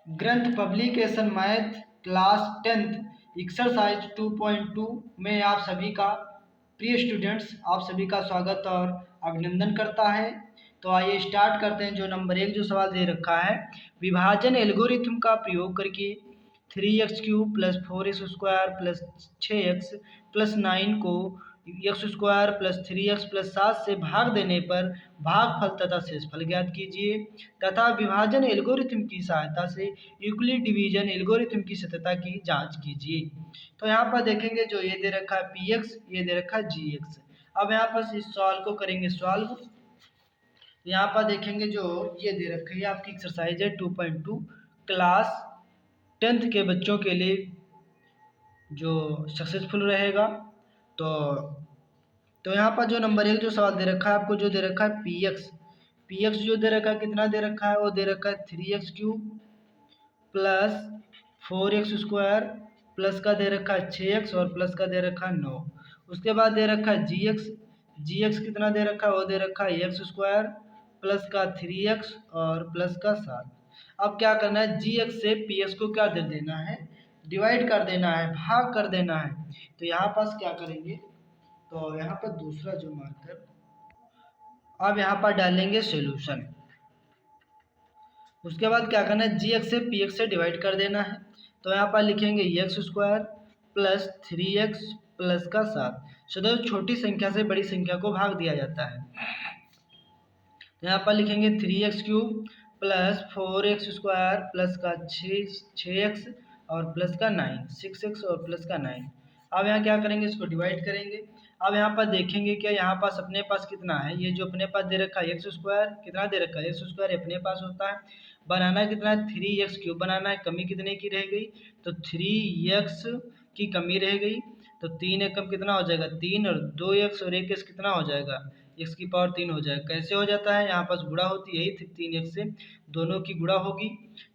ग्रंथ publication math class 10th exercise 2.2 में आप सभी का प्रिय स्टूडेंट्स आप सभी का स्वागत और अभिनंदन करता है। तो आइए स्टार्ट करते हैं। जो नंबर 1 जो सवाल दे रखा है, विभाजन एल्गोरिथम का प्रयोग करके 3x³ plus 4x² plus 6x plus 9 को x² प्लस 3x प्लस 7 से भाग देने पर भागफल तथा शेषफल ज्ञात कीजिए तथा विभाजन एल्गोरिथम की सहायता से यूक्लिड डिवीजन एल्गोरिथम की सत्यता की जांच कीजिए। तो यहाँ पर देखेंगे जो ये दे रखा है px, ये दे रखा है gx। अब यहाँ पर इस सवाल को करेंगे सॉल्व। यहाँ पर देखेंगे जो ये दे रखी है आपकी एक्सरसाइज है 2.2 क्लास 10th के बच्चों के लिए जो सक्सेसफुल रहेगा। तो यहाँ पर जो नंबर 1 जो सवाल दे रखा है आपको, जो दे रखा है px जो दे रखा है कितना दे रखा है, वो दे रखा है 3x³ प्लस 4x² प्लस का दे रखा है 6x और प्लस का दे रखा है 9। उसके बाद दे रखा है gx कितना दे रखा है, वो दे रखा है x² प्लस का 3x और प्लस का 7। अब क्या करना है, gx से px को क्या दे देना है, डिवाइड कर देना है, भाग कर देना है। तो यहाँ पास क्या करेंगे, तो यहाँ पर दूसरा जो मार्कर अब यहाँ पर डालेंगे सॉल्यूशन। उसके बाद क्या करना है, gx से px से डिवाइड कर देना है। तो यहाँ पर लिखेंगे x² प्लस 3x प्लस का 7। सदैव छोटी संख्या से बड़ी संख्या को भाग दिया जाता है। तो यहाँ पर लिखेंगे 3x³ प्लस 4x² प्लस का 6x और प्लस का 9, 6x और प्लस का 9। अब यहाँ क्या करेंगे, इसको डिवाइड करेंगे। अब यहाँ पर देखेंगे क्या यहाँ पास अपने पास कितना है, ये जो अपने पास दे रखा है x² कितना दे रखा है, x² अपने पास होता है। बनाना कितना है, 3x³ बनाना है, कमी कितने की रह गई, तो 3x की कमी रह गई। तो 3 एकम कितना हो जाएगा 3 और 2x और 1x कितना हो जाएगा x की पावर 3 हो जाएगा। कैसे हो जाता है, यहाँ पास गुणा होती है यही 3x से दोनों की गुणा होगी।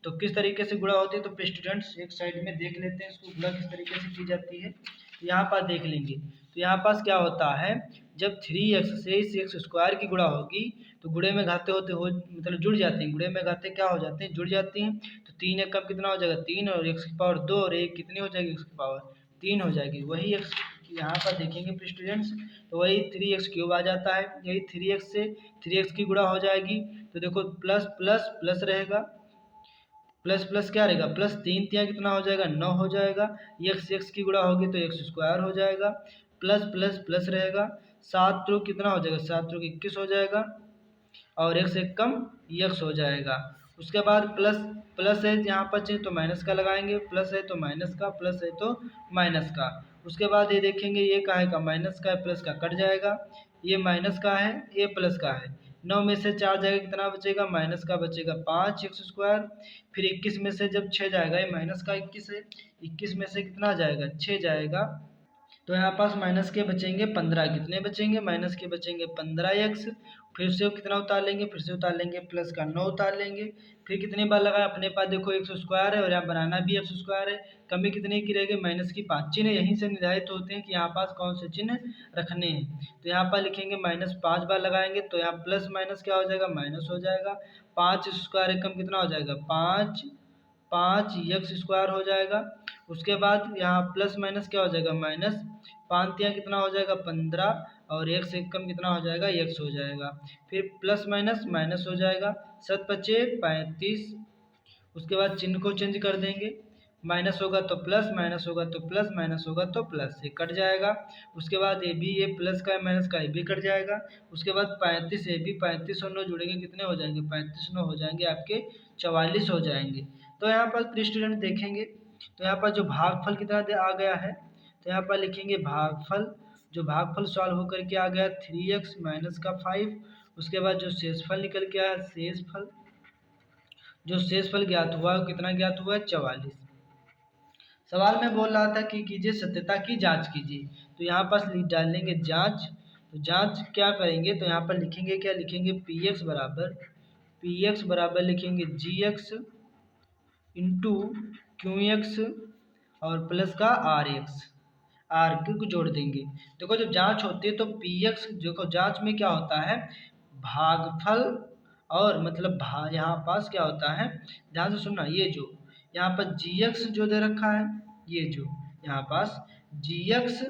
तो किस तरीके से गुणा होती है, तो स्टूडेंट्स एक साइड में देख लेते हैं इसको गुणा किस तरीके से की जाती है। यहाँ पर देख लेंगे तो यहाँ पास क्या होता है, जब 3x से इस x² की गुणा होगी तो गुणे में घाते होते हो मतलब जुड़ जाते हैं, गुणे में घाते क्या हो जाते हैं, जुड़ जाती हैं। तो 3 एकम कितना हो जाएगा 3 और x की पावर 2 और 1 कितनी हो जाएगी x की पावर 3 हो जाएगी। वही x यहाँ पर देखेंगे स्टूडेंट्स, तो वही 3x³ आ जाता है। यही 3x से 3x की गुणा हो जाएगी तो देखो प्लस प्लस प्लस रहेगा, प्लस प्लस क्या रहेगा, प्लस 3 तिया कितना हो जाएगा 9 हो जाएगा। x की गुणा होगी तो x² हो जाएगा, प्लस प्लस प्लस रहेगा, 7 त्रिक कितना हो जाएगा 7 त्रिक 21 हो जाएगा और x एक कम x हो जाएगा। उसके बाद प्लस प्लस है यहाँ पर चाहिए तो माइनस का लगाएंगे, प्लस है तो माइनस का, प्लस है तो माइनस का। उसके बाद ये देखेंगे ये काहे का माइनस का है, प्लस का कट जाएगा, ये माइनस का है ये प्लस का है। 9 में से 4 जाएगा कितना बचेगा, माइनस का बचेगा 5x²। फिर 21 में से जब 6 जाएगा, ये माइनस का 21 है, 21 में से कितना जाएगा 6 जाएगा। तो यहाँ पास माइनस के बचेंगे 15, कितने बचेंगे माइनस के बचेंगे 15x। फिर से कितना उतार लेंगे, फिर से उतार लेंगे प्लस का 9 उतार लेंगे। फिर कितनी बार लगाए, अपने पास देखो x² है और यहाँ बनाना भी x² है, कमी कितने की रहेगी माइनस की 5। चिन्ह यहीं से निर्धारित होते हैं कि यहाँ पास कौन से चिन्ह रखने हैं। तो यहाँ पर लिखेंगे -5 बार लगाएंगे तो यहाँ प्लस माइनस क्या हो जाएगा माइनस हो जाएगा। 5x² एकम कितना हो जाएगा 5x² हो जाएगा। उसके बाद यहाँ प्लस माइनस क्या हो जाएगा माइनस, 5 तिया कितना हो जाएगा 15 और x एक कम कितना हो जाएगा x हो जाएगा। फिर प्लस माइनस माइनस हो जाएगा, 7 पचे 35। उसके बाद चिन्ह को चेंज कर देंगे, माइनस होगा तो प्लस, माइनस होगा तो प्लस, माइनस होगा तो प्लस, ये कट जाएगा। उसके बाद ये भी, ये प्लस का है माइनस का ये भी कट जाएगा। उसके बाद 35, ये भी 35 और 9 जुड़ेंगे कितने हो जाएंगे 35 9 हो जाएंगे आपके 44 हो जाएंगे। तो यहाँ पर स्टूडेंट देखेंगे तो यहाँ पर जो भागफल कितना आ गया है, तो यहाँ पर लिखेंगे भागफल, जो भागफल सॉल्व होकर के आ गया 3x माइनस का 5। उसके बाद जो शेषफल निकल के आया शेषफल, जो शेषफल ज्ञात हुआ वो कितना ज्ञात हुआ है 44। सवाल में बोल रहा था कि कीजिए सत्यता की जांच कीजिए, तो यहाँ पास डालेंगे जांच। तो जांच क्या करेंगे, तो यहाँ पर लिखेंगे क्या लिखेंगे px बराबर लिखेंगे gx इंटू क्यू और प्लस का आर को जोड़ देंगे। देखो जब जांच होती है तो px देखो जांच में क्या होता है, भागफल और मतलब यहाँ पास क्या होता है, ध्यान से सुनना, ये जो यहाँ पर जी एक्स जो दे रखा है, ये जो यहाँ पास जी एक्स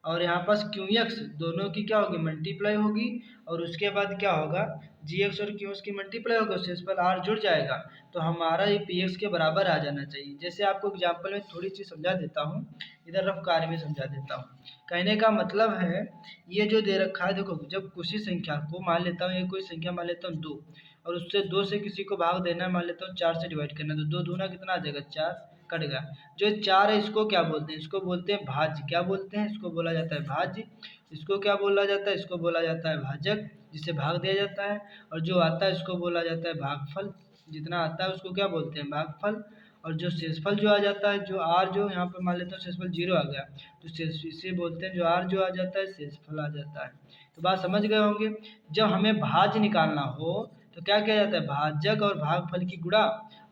और यहाँ पास क्यू एक्स दोनों की क्या होगी, मल्टीप्लाई होगी, और उसके बाद क्या होगा, जी एक्स और क्यू एक्स की मल्टीप्लाई होगा, उससे इस पर आर जुड़ जाएगा, तो हमारा ये पी एक्स के बराबर आ जाना चाहिए। जैसे आपको एग्जाम्पल में थोड़ी चीज़ समझा देता हूँ, इधर रफ कार्य में समझा देता हूँ। कहने का मतलब है, ये जो दे रखा है, देखो जब किसी संख्या को मान लेता हूँ, ये कोई संख्या मान लेता हूँ 2, और उससे 2 से किसी को भाग देना है, मान लेता हूँ 4 से डिवाइड करना है, तो 2 दूना कितना आ जाएगा, 4 कट गया। जो 4 है इसको क्या बोलते हैं, इसको बोलते हैं भाज्य। क्या बोलते हैं, इसको बोला जाता है भाज्य। इसको क्या बोला जाता है, इसको बोला जाता है भाजक, जिसे भाग दिया जाता है। और जो आता है इसको बोला जाता है भागफल, जितना आता है उसको क्या बोलते हैं, भागफल। और जो शेषफल जो आ जाता है, जो आर जो यहाँ पे मान लेते हैं शेषफल 0 आ गया, तो शेष इसे बोलते हैं, जो आर जो आ जाता है शेषफल आ जाता है। तो बात समझ गए होंगे। जब हमें भाज्य निकालना हो तो क्या किया जाता है, भाजक और भागफल की गुणा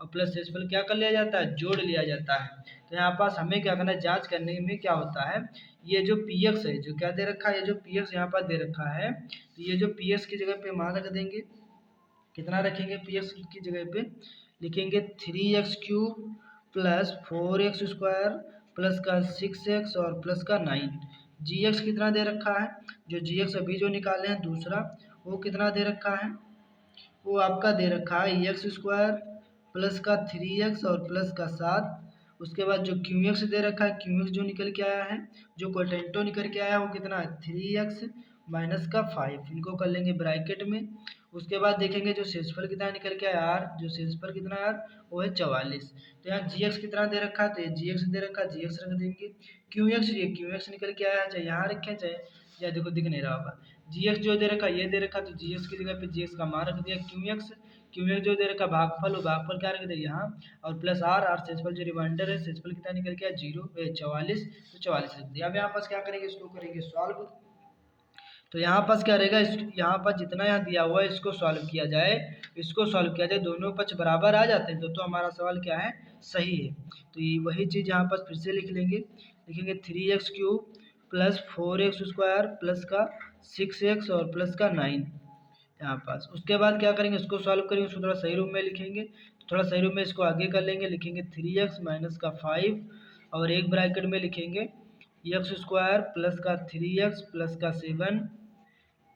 और प्लस शेषफल क्या कर लिया जाता है, जोड़ लिया जाता है। तो यहाँ पास हमें क्या करना है, जांच करने में क्या होता है, ये जो पी एक्स है, जो क्या दे रखा है, ये जो पी एक्स यहाँ पर दे रखा है, तो ये जो पी एक्स की जगह पे मान रख देंगे, कितना रखेंगे, पी एक्स की जगह पे लिखेंगे 3x³ प्लस 4x² प्लस का 6x और प्लस का 9। जी एक्स कितना दे रखा है, जो जी एक्स अभी जो निकाले हैं दूसरा, वो कितना दे रखा है, वो आपका दे रखा है x² प्लस का 3x और प्लस का 7। उसके बाद जो क्यू एक्स दे रखा है, क्यू एक्स जो निकल के आया है, जो कोटेंटो निकल के आया है, वो कितना है 3x माइनस का 5, इनको कर लेंगे ब्रैकेट में। उसके बाद देखेंगे जो शेषफल कितना निकल के आया आर, जो शेषफल कितना है आर, वो है 44। तो यहाँ जी एक्स कितना दे रखा है, तो ये जी एक्स दे रखा है, जी एक्स रख देंगे। क्यू एक्स, ये क्यू एक्स निकल के आया है, चाहे यहाँ रखें चाहे, या देखो दिख नहीं रहा होगा, जी एक्स जो दे रखा ये दे रखा, तो जी एक्स की जगह पे जी एक्स का मान रख दिया, क्यू एक्स जो दे रखा भागफल, वो भागफल क्या रख दिया यहाँ, और प्लस आर शेषफल जो रिमाइंडर है, शेषफल कितना निकल गया 44, तो 44 रख दिया। अब यहाँ पास क्या करेंगे, इसको करेंगे सॉल्व। तो यहाँ पास क्या रहेगा, यहाँ पर जितना यहाँ दिया हुआ है इसको सॉल्व किया जाए, इसको सॉल्व किया जाए, दोनों पक्ष बराबर आ जाते हैं, तो हमारा सवाल क्या है, सही है। तो ये वही चीज़ यहाँ पास फिर से लिख लेंगे, लिखेंगे 3x³ प्लस 4x² प्लस का 6x और प्लस का 9 यहाँ पास। उसके बाद क्या करेंगे, इसको सॉल्व करेंगे, उसको थोड़ा सही रूप में लिखेंगे, तो थोड़ा सही रूप में इसको आगे कर लेंगे, लिखेंगे 3x माइनस का 5 और एक ब्रैकेट में लिखेंगे x² प्लस का 3x प्लस का 7,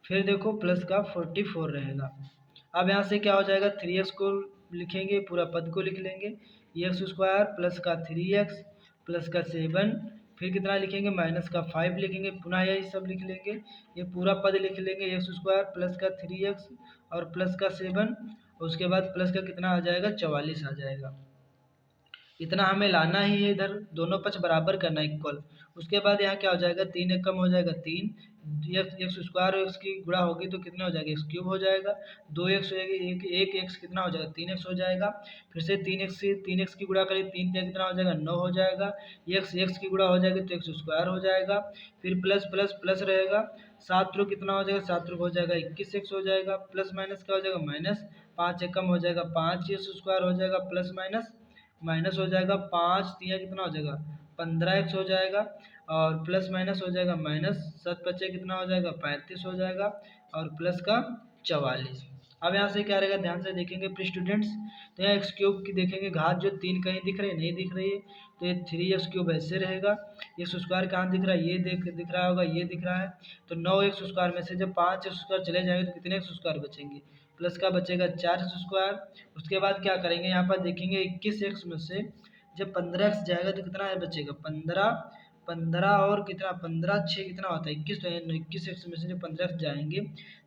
फिर देखो प्लस का 44 रहेगा। अब यहाँ से क्या हो जाएगा, 3x को लिखेंगे, पूरा पद को लिख लेंगे, x² प्लस का 3x प्लस का 7, फिर कितना लिखेंगे, माइनस का 5 लिखेंगे, पुनः यही सब लिख लेंगे, ये पूरा पद लिख लेंगे, x² प्लस का 3x और प्लस का 7, उसके बाद प्लस का कितना आ जाएगा, 44 आ जाएगा। इतना हमें लाना ही है, इधर दोनों पक्ष बराबर करना है, इक्वल। उसके बाद यहाँ क्या हो जाएगा, 3 एक कम हो जाएगा 3, x² और x की गुणा होगी तो कितना हो जाएगा, x³ हो जाएगा, 2x हो जाएगी, एक x कितना हो जाएगा, 3x हो जाएगा, फिर से 3x से 3x की गुणा करें, 3 कितना हो जाएगा, 9 हो जाएगा, x की गुणा हो जाएगी तो x² हो जाएगा, फिर प्लस प्लस प्लस रहेगा, 7 रो कितना हो जाएगा, 7 रो हो जाएगा 21x हो जाएगा, प्लस माइनस क्या हो जाएगा, माइनस, 5 एक कम हो जाएगा 5x² हो जाएगा, प्लस माइनस माइनस हो जाएगा, 5 तिया कितना हो जाएगा, 15x हो जाएगा, और प्लस माइनस हो जाएगा माइनस, 7 बचे कितना हो जाएगा, 35 हो जाएगा, और प्लस का 44। अब यहाँ से क्या रहेगा, ध्यान से देखेंगे प्रिय स्टूडेंट्स, तो यहाँ x³ की देखेंगे घात जो 3 कहीं दिख रही है, नहीं दिख रही है, तो ये 3x³ ऐसे रहेगा, x² कहाँ दिख रहा है, ये दिख रहा होगा, ये दिख रहा है, तो 9x² में से जब 5x² चले जाएंगे तो कितने x² बचेंगे, प्लस का बचेगा 4x²। उसके बाद क्या करेंगे, यहाँ पर देखेंगे 21x में से जब 15x जाएगा तो कितना है बचेगा, 15 और कितना, 15 6 कितना होता है 21, तो 21x में से जब 15x जाएंगे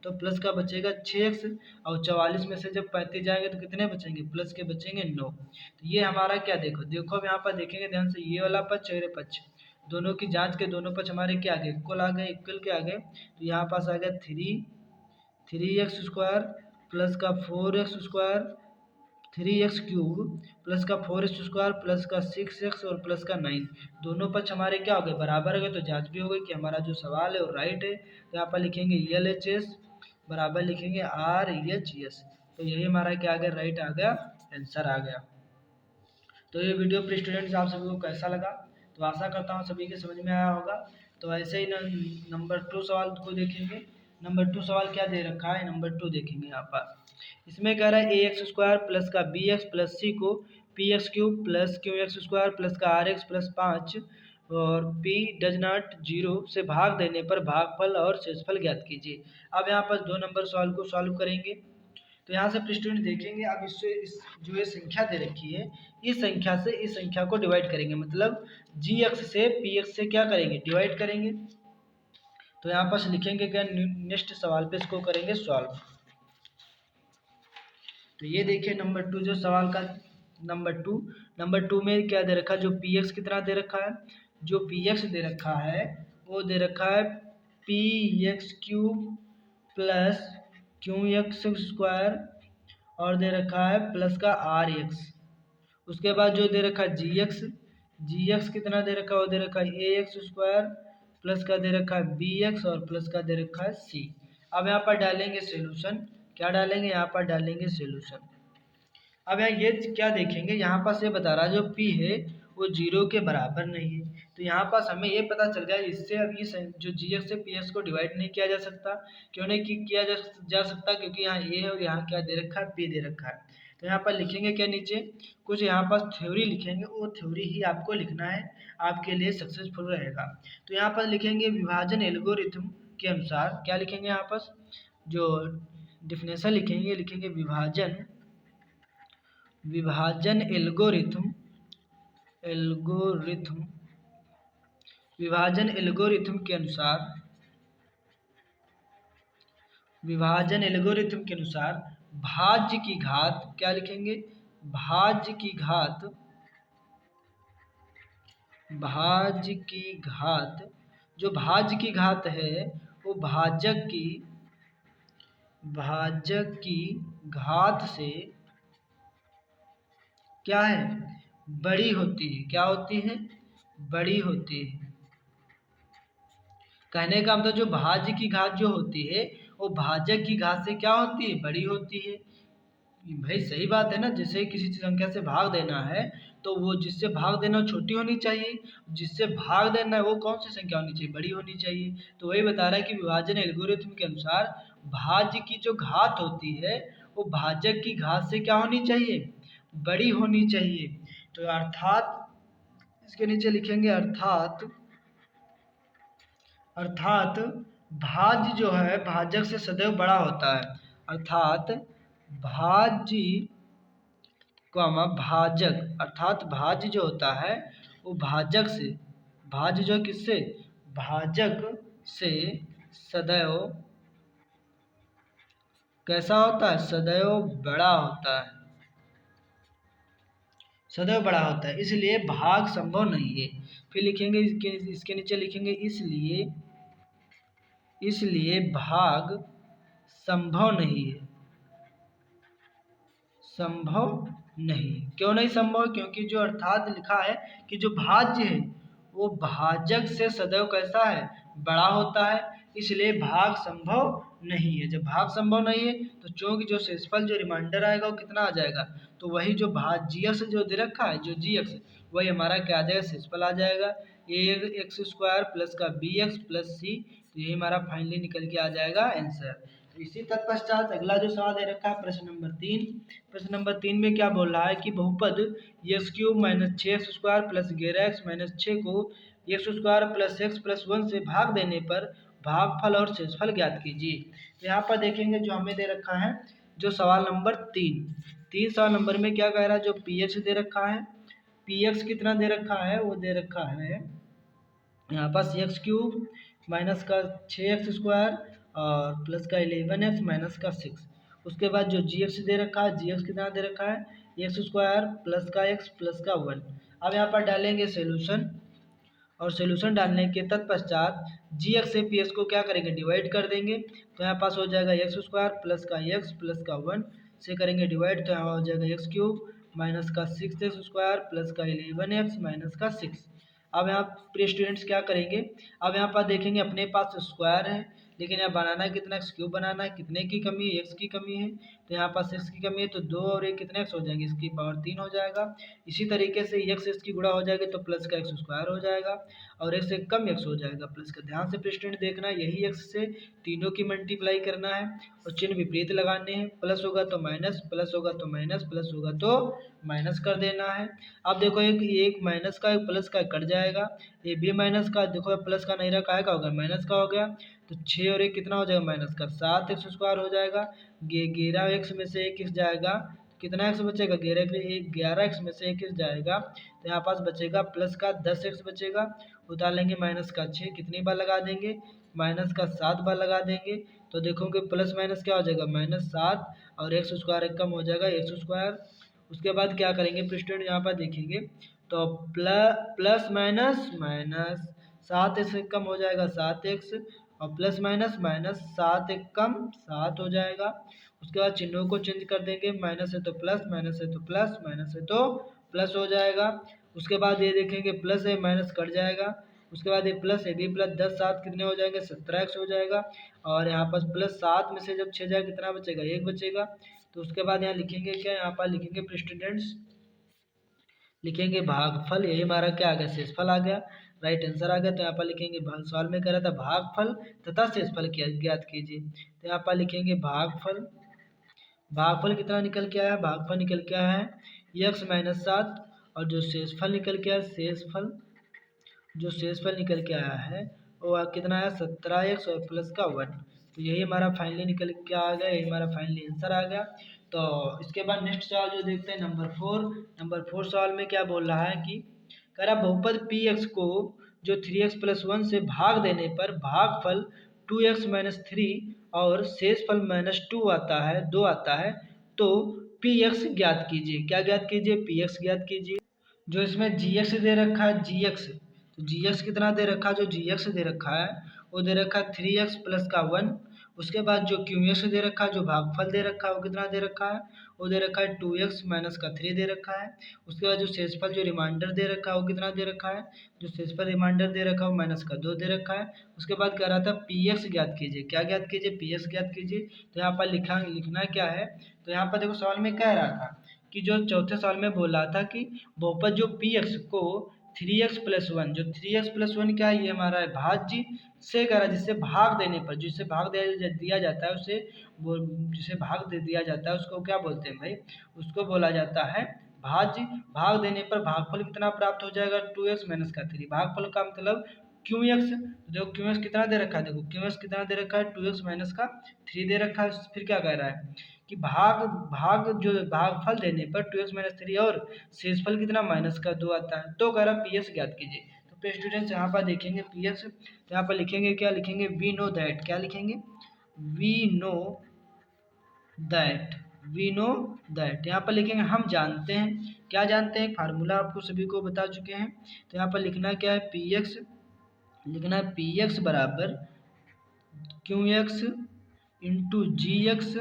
तो प्लस का बचेगा 6x, और 44 में से जब 35 जाएंगे तो कितने बचेंगे, प्लस के बचेंगे 9। तो ये हमारा क्या, देखो अब यहाँ पर देखेंगे ध्यान से, ये वाला पक्ष और ये पक्ष दोनों की जांच के, दोनों पक्ष हमारे क्या आ गए, इक्वल आ गए, इक्वल के आ गए, तो यहाँ पास आ गया 3x² प्लस का 4x², 3x³ प्लस का 4x² प्लस का 6x और प्लस का 9, दोनों पक्ष हमारे क्या हो गए, बराबर हो गए, तो जांच भी हो गई कि हमारा जो सवाल है वो राइट है। तो यहाँ पर लिखेंगे LHS बराबर लिखेंगे RHS, तो यही हमारा क्या आ गया, राइट आ गया, आंसर आ गया। तो ये वीडियो प्रिय स्टूडेंट्स आप सभी को कैसा लगा, तो आशा करता हूँ सभी के समझ में आया होगा। तो ऐसे ही नंबर 2 सवाल को देखेंगे, नंबर 2 सवाल क्या दे रखा है, नंबर 2 देखेंगे यहाँ पर। इसमें कह रहा है ए एक्स स्क्वायर प्लस का बी एक्स प्लस सी को P x cube plus Q x square plus का आर एक्स प्लस 5 और पी डज नॉट जीरो से भाग देने पर भागफल और शेषफल ज्ञात कीजिए। अब यहाँ पर 2 नंबर सवाल को सॉल्व करेंगे। तो यहाँ से स्टूडेंट देखेंगे, अब इससे इस जो ये संख्या दे रखी है, इस संख्या से इस संख्या को डिवाइड करेंगे, मतलब जी एक्स से पी एक्स से क्या करेंगे, डिवाइड करेंगे। तो यहाँ पर लिखेंगे क्या, नेक्स्ट सवाल पे इसको करेंगे सॉल्व। तो ये देखिए नंबर 2 जो सवाल का नंबर टू में क्या दे रखा है, जो पी एक्स कितना दे रखा है, जो पी एक्स दे रखा है वो दे रखा है P x cube plus Q x square और दे रखा है प्लस का आर एक्स। उसके बाद जो दे रखा है जी एक्स कितना दे रखा है, वो दे रखा है ए एक्स स्क्वायर प्लस का दे रखा है बी एक्स और प्लस का दे रखा है सी। अब यहाँ पर डालेंगे सोल्यूशन, क्या डालेंगे, यहाँ पर डालेंगे सोल्यूशन। अब यहाँ ये क्या देखेंगे, यहाँ पास ये बता रहा है जो P है वो 0 के बराबर नहीं है, तो यहाँ पास हमें ये पता चल गया इससे अब ये जो जी एक्स से पी एक्स को डिवाइड नहीं किया जा सकता। क्यों नहीं किया जा सकता, क्योंकि यहाँ ए है और यहाँ क्या दे रखा है, P दे रखा है। तो यहाँ पर लिखेंगे क्या, नीचे कुछ यहाँ पास थ्योरी लिखेंगे, वो थ्योरी ही आपको लिखना है, आपके लिए सक्सेसफुल रहेगा। तो यहाँ पर लिखेंगे विभाजन एल्गोरिथम के अनुसार, क्या लिखेंगे यहाँ पास, जो डिफिनेशन लिखेंगे विभाजन एल्गोरिथम के अनुसार भाज्य की घात, क्या लिखेंगे, भाज्य की घात, जो भाज्य की घात है वो भाजक की घात से क्या है, बड़ी होती है। क्या होती है, बड़ी होती है। कहने का मतलब जो भाज्य की घात जो होती है वो भाजक की घात से क्या होती है, बड़ी होती है। भाई सही बात है ना, जैसे किसी संख्या से भाग देना है तो वो जिससे भाग देना छोटी होनी चाहिए, जिससे भाग देना है वो कौन सी संख्या होनी चाहिए, बड़ी होनी चाहिए। तो वही बता रहा है कि विभाजन एल्गोरिथम के अनुसार भाज्य की जो घात होती है वो भाजक की घात से क्या होनी चाहिए, बड़ी होनी चाहिए। तो अर्थात इसके नीचे लिखेंगे अर्थात भाज्य जो है भाजक से सदैव बड़ा होता है। अर्थात भाज्य भाज्य जो होता है वो भाज्य जो किससे, भाजक से सदैव कैसा होता है, सदैव बड़ा होता है, सदैव बड़ा होता है, इसलिए भाग संभव नहीं है। फिर लिखेंगे इसके नीचे लिखेंगे इसलिए भाग संभव नहीं है, क्यों नहीं संभव, क्योंकि जो अर्थात लिखा है कि जो भाज्य है वो भाजक से सदैव कैसा है, बड़ा होता है, इसलिए भाग संभव नहीं है। जब भाग संभव नहीं है तो चूंकि जो शेषफल जो रिमाइंडर आएगा वो कितना आ जाएगा, तो वही जो जी एक्स जो दे रखा है, जो जी एक्स वही हमारा क्या आ जाएगा, शेषफल आ जाएगा ए एक्स स्क्वायर प्लस का बी एक्स प्लस सी। तो यही हमारा फाइनली निकल के आ जाएगा आंसर। तो इसी तत्पश्चात अगला जो सवाल दे रखा है प्रश्न नंबर 3 में क्या बोल रहा है कि बहुपद x cube minus 6x square plus 11x minus 6 को x square plus x plus 1 से भाग देने पर भागफल और शेषफल ज्ञात कीजिए। तो यहाँ पर देखेंगे जो हमें दे रखा है, जो सवाल नंबर 3 सवाल नंबर में क्या कह रहा है, जो पी एक्स दे रखा है, पी एक्स कितना दे रखा है, वो दे रखा है यहाँ पास एक्स क्यूब माइनस का 6x स्क्वायर और प्लस का 11x माइनस का 6। उसके बाद जो जी एक्स दे रखा है, जी एक्स कितना दे रखा है, एक्स स्क्वायर प्लस का एक्स प्लस का 1। अब यहाँ पर डालेंगे सोल्यूशन, और सोल्यूशन डालने के तत्पश्चात जी एक्स से पी एक्स को क्या करेंगे, डिवाइड कर देंगे। तो यहाँ पास हो जाएगा एक्स स्क्वायर प्लस का एक्स प्लस का 1 से करेंगे डिवाइड, तो यहाँ हो जाएगा एक्स क्यूब माइनस का 6x स्क्वायर प्लस का 11x माइनस का 6। अब यहाँ प्रिय स्टूडेंट्स क्या करेंगे, अब यहाँ पर देखेंगे अपने पास स्क्वायर है, लेकिन यहाँ बनाना है कितना, एक्स क्यूब बनाना है, कितने की कमी है, एक्स की कमी है, तो यहाँ पास एक्स की कमी है, तो 2 और 1 कितने एक्स हो जाएंगे, इसकी पावर 3 हो जाएगा। इसी तरीके से एक्स एक्स की गुणा हो जाएगी तो प्लस का एक्स स्क्वायर हो जाएगा, और एक्स से कम एक्स हो जाएगा प्लस का। ध्यान से स्टूडेंट देखना, यही एक्स से तीनों की मल्टीप्लाई करना है और चिन्ह विपरीत लगाने हैं, प्लस होगा तो माइनस, प्लस होगा तो माइनस, प्लस होगा तो माइनस कर देना है। अब देखो एक माइनस का एक प्लस का कट जाएगा, ये भी माइनस का, देखो प्लस का नहीं रखा है, का हो गया माइनस का हो गया, तो 6 और 1 कितना हो जाएगा माइनस का 7 एक्स स्क्वायर हो जाएगा। 11 एक्स में से 1 एक्स जाएगा, कितना एक्स बचेगा, 11 एक्स में से 1 एक्स जाएगा, तो यहाँ पास बचेगा प्लस का 10 एक्स बचेगा। उतार लेंगे माइनस का 6, कितनी बार लगा देंगे, माइनस का 7 बार लगा देंगे, तो देखोगे प्लस माइनस क्या हो जाएगा -7, और एक्स स्क्वायर एक कम हो जाएगा एक्स स्क्वायर। उसके बाद क्या करेंगे स्टूडेंट, यहाँ पर देखेंगे तो प्लस माइनस माइनस 7 एक्स कम हो जाएगा 7 एक्स, और प्लस माइनस माइनस 7 एक कम 7 हो जाएगा। उसके बाद चिन्हों को चेंज कर देंगे, माइनस है तो प्लस, माइनस है तो प्लस, माइनस है तो प्लस हो जाएगा। उसके बाद ये देखेंगे प्लस है माइनस कट जाएगा, उसके बाद ये प्लस है भी प्लस 10 7 कितने हो जाएंगे 17 एक्स हो जाएगा, और यहाँ पर प्लस 7 में से जब 6 जाएगा कितना बचेगा 1 बचेगा। तो उसके बाद यहाँ लिखेंगे क्या, यहाँ पर लिखेंगे स्टूडेंट्स, लिखेंगे भागफल, यही हमारा क्या आ गया शेषफल आ गया, राइट आंसर आ गया। तो यहाँ पर लिखेंगे सवाल में कह रहा था भागफल तथा शेषफल ज्ञात कीजिए, तो यहाँ पर लिखेंगे भागफल, भागफल कितना निकल के आया, भागफल निकल के आया है x माइनस 7, और जो शेषफल निकल के आया शेषफल, जो शेषफल निकल के आया है वो कितना है 17x और प्लस का 1। तो यही हमारा फाइनली निकल के आ गया, यही हमारा फाइनली आंसर आ गया। तो इसके बाद नेक्स्ट सवाल जो देखते हैं नंबर 4 सवाल में क्या बोल रहा है कि कह रहा बहुपद पी एक्स को जो 3x प्लस 1 से भाग देने पर भागफल 2x माइनस 3 और शेषफल -2 आता है 2 आता है, तो पी एक्स ज्ञात कीजिए। क्या ज्ञात कीजिए, पी एक्स ज्ञात कीजिए। जो इसमें जी एक्स दे रखा है जी एक्स, तो जी एक्स कितना दे रखा है, जो जी एक्स दे रखा है वो दे रखा है 3x प्लस का 1। उसके बाद जो क्यू एक्स दे रखा है, जो भागफल दे रखा है वो कितना दे रखा है, वो दे रखा है 2x माइनस का 3 दे रखा है। उसके बाद जो शेषफल जो रिमाइंडर दे रखा है वो कितना दे रखा है, जो शेषफल रिमाइंडर दे रखा है वो माइनस का 2 दे रखा है। उसके बाद कह रहा था पी एक्स ज्ञात कीजिए, क्या ज्ञात कीजिए, पी एक्स ज्ञात कीजिए। तो यहाँ पर लिखना क्या है, तो यहाँ पर देखो सवाल में कह रहा था कि जो चौथे सवाल में बोल रहा था कि बहुपद जो पी एक्स को 3x प्लस 1, जो 3x प्लस 1 क्या है, ये हमारा है भाज्य से कह रहा है, जिससे भाग देने पर, जिससे भाग दिया जाता है उसे जिसे भाग दे दिया जाता है उसको क्या बोलते हैं भाई, उसको बोला जाता है भाज्य। भाग देने पर भागफल कितना प्राप्त हो जाएगा 2x माइनस का 3, भागफल का मतलब क्यू एक्स। देखो क्यू एक्स कितना दे रखा है, देखो क्यू एक्स कितना दे रखा है 2x माइनस का 3 दे रखा है। फिर क्या कह रहा है कि जो भागफल देने पर 2x माइनस 3 और शेषफल कितना माइनस का 2 आता है, तो कह रहा पी एक्स ज्ञात कीजिए। तो प्रिय स्टूडेंट्स यहाँ पर देखेंगे पी एक्स, तो यहाँ पर लिखेंगे क्या, लिखेंगे वी नो दैट, क्या लिखेंगे, we know that, we know that. यहाँ पर लिखेंगे हम जानते हैं, क्या जानते हैं, फार्मूला आपको सभी को बता चुके हैं। तो यहाँ पर लिखना क्या है, पी एक्स, लिखना है पी एक्स बराबर क्यू एक्स इंटू जी एक्स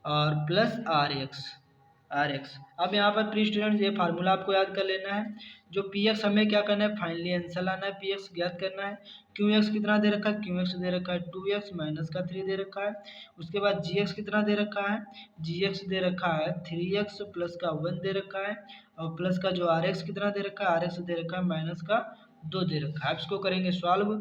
और प्लस आर एक्स। अब यहाँ पर प्री स्टूडेंट ये फार्मूला आपको याद कर लेना है। जो पी एक्स हमें क्या करना है, फाइनली आंसर लाना है, पी एक्स ज्ञात करना है। क्यू एक्स कितना दे रखा है, क्यू एक्स दे रखा है 2x माइनस का 3 दे रखा है। उसके बाद जी एक्स कितना दे रखा है, जी एक्स दे रखा है 3x प्लस का 1 दे रखा है, और प्लस का जो आर एक्स कितना दे रखा है, आर एक्स दे रखा है माइनस का 2 दे रखा है। अब इसको करेंगे सॉल्व।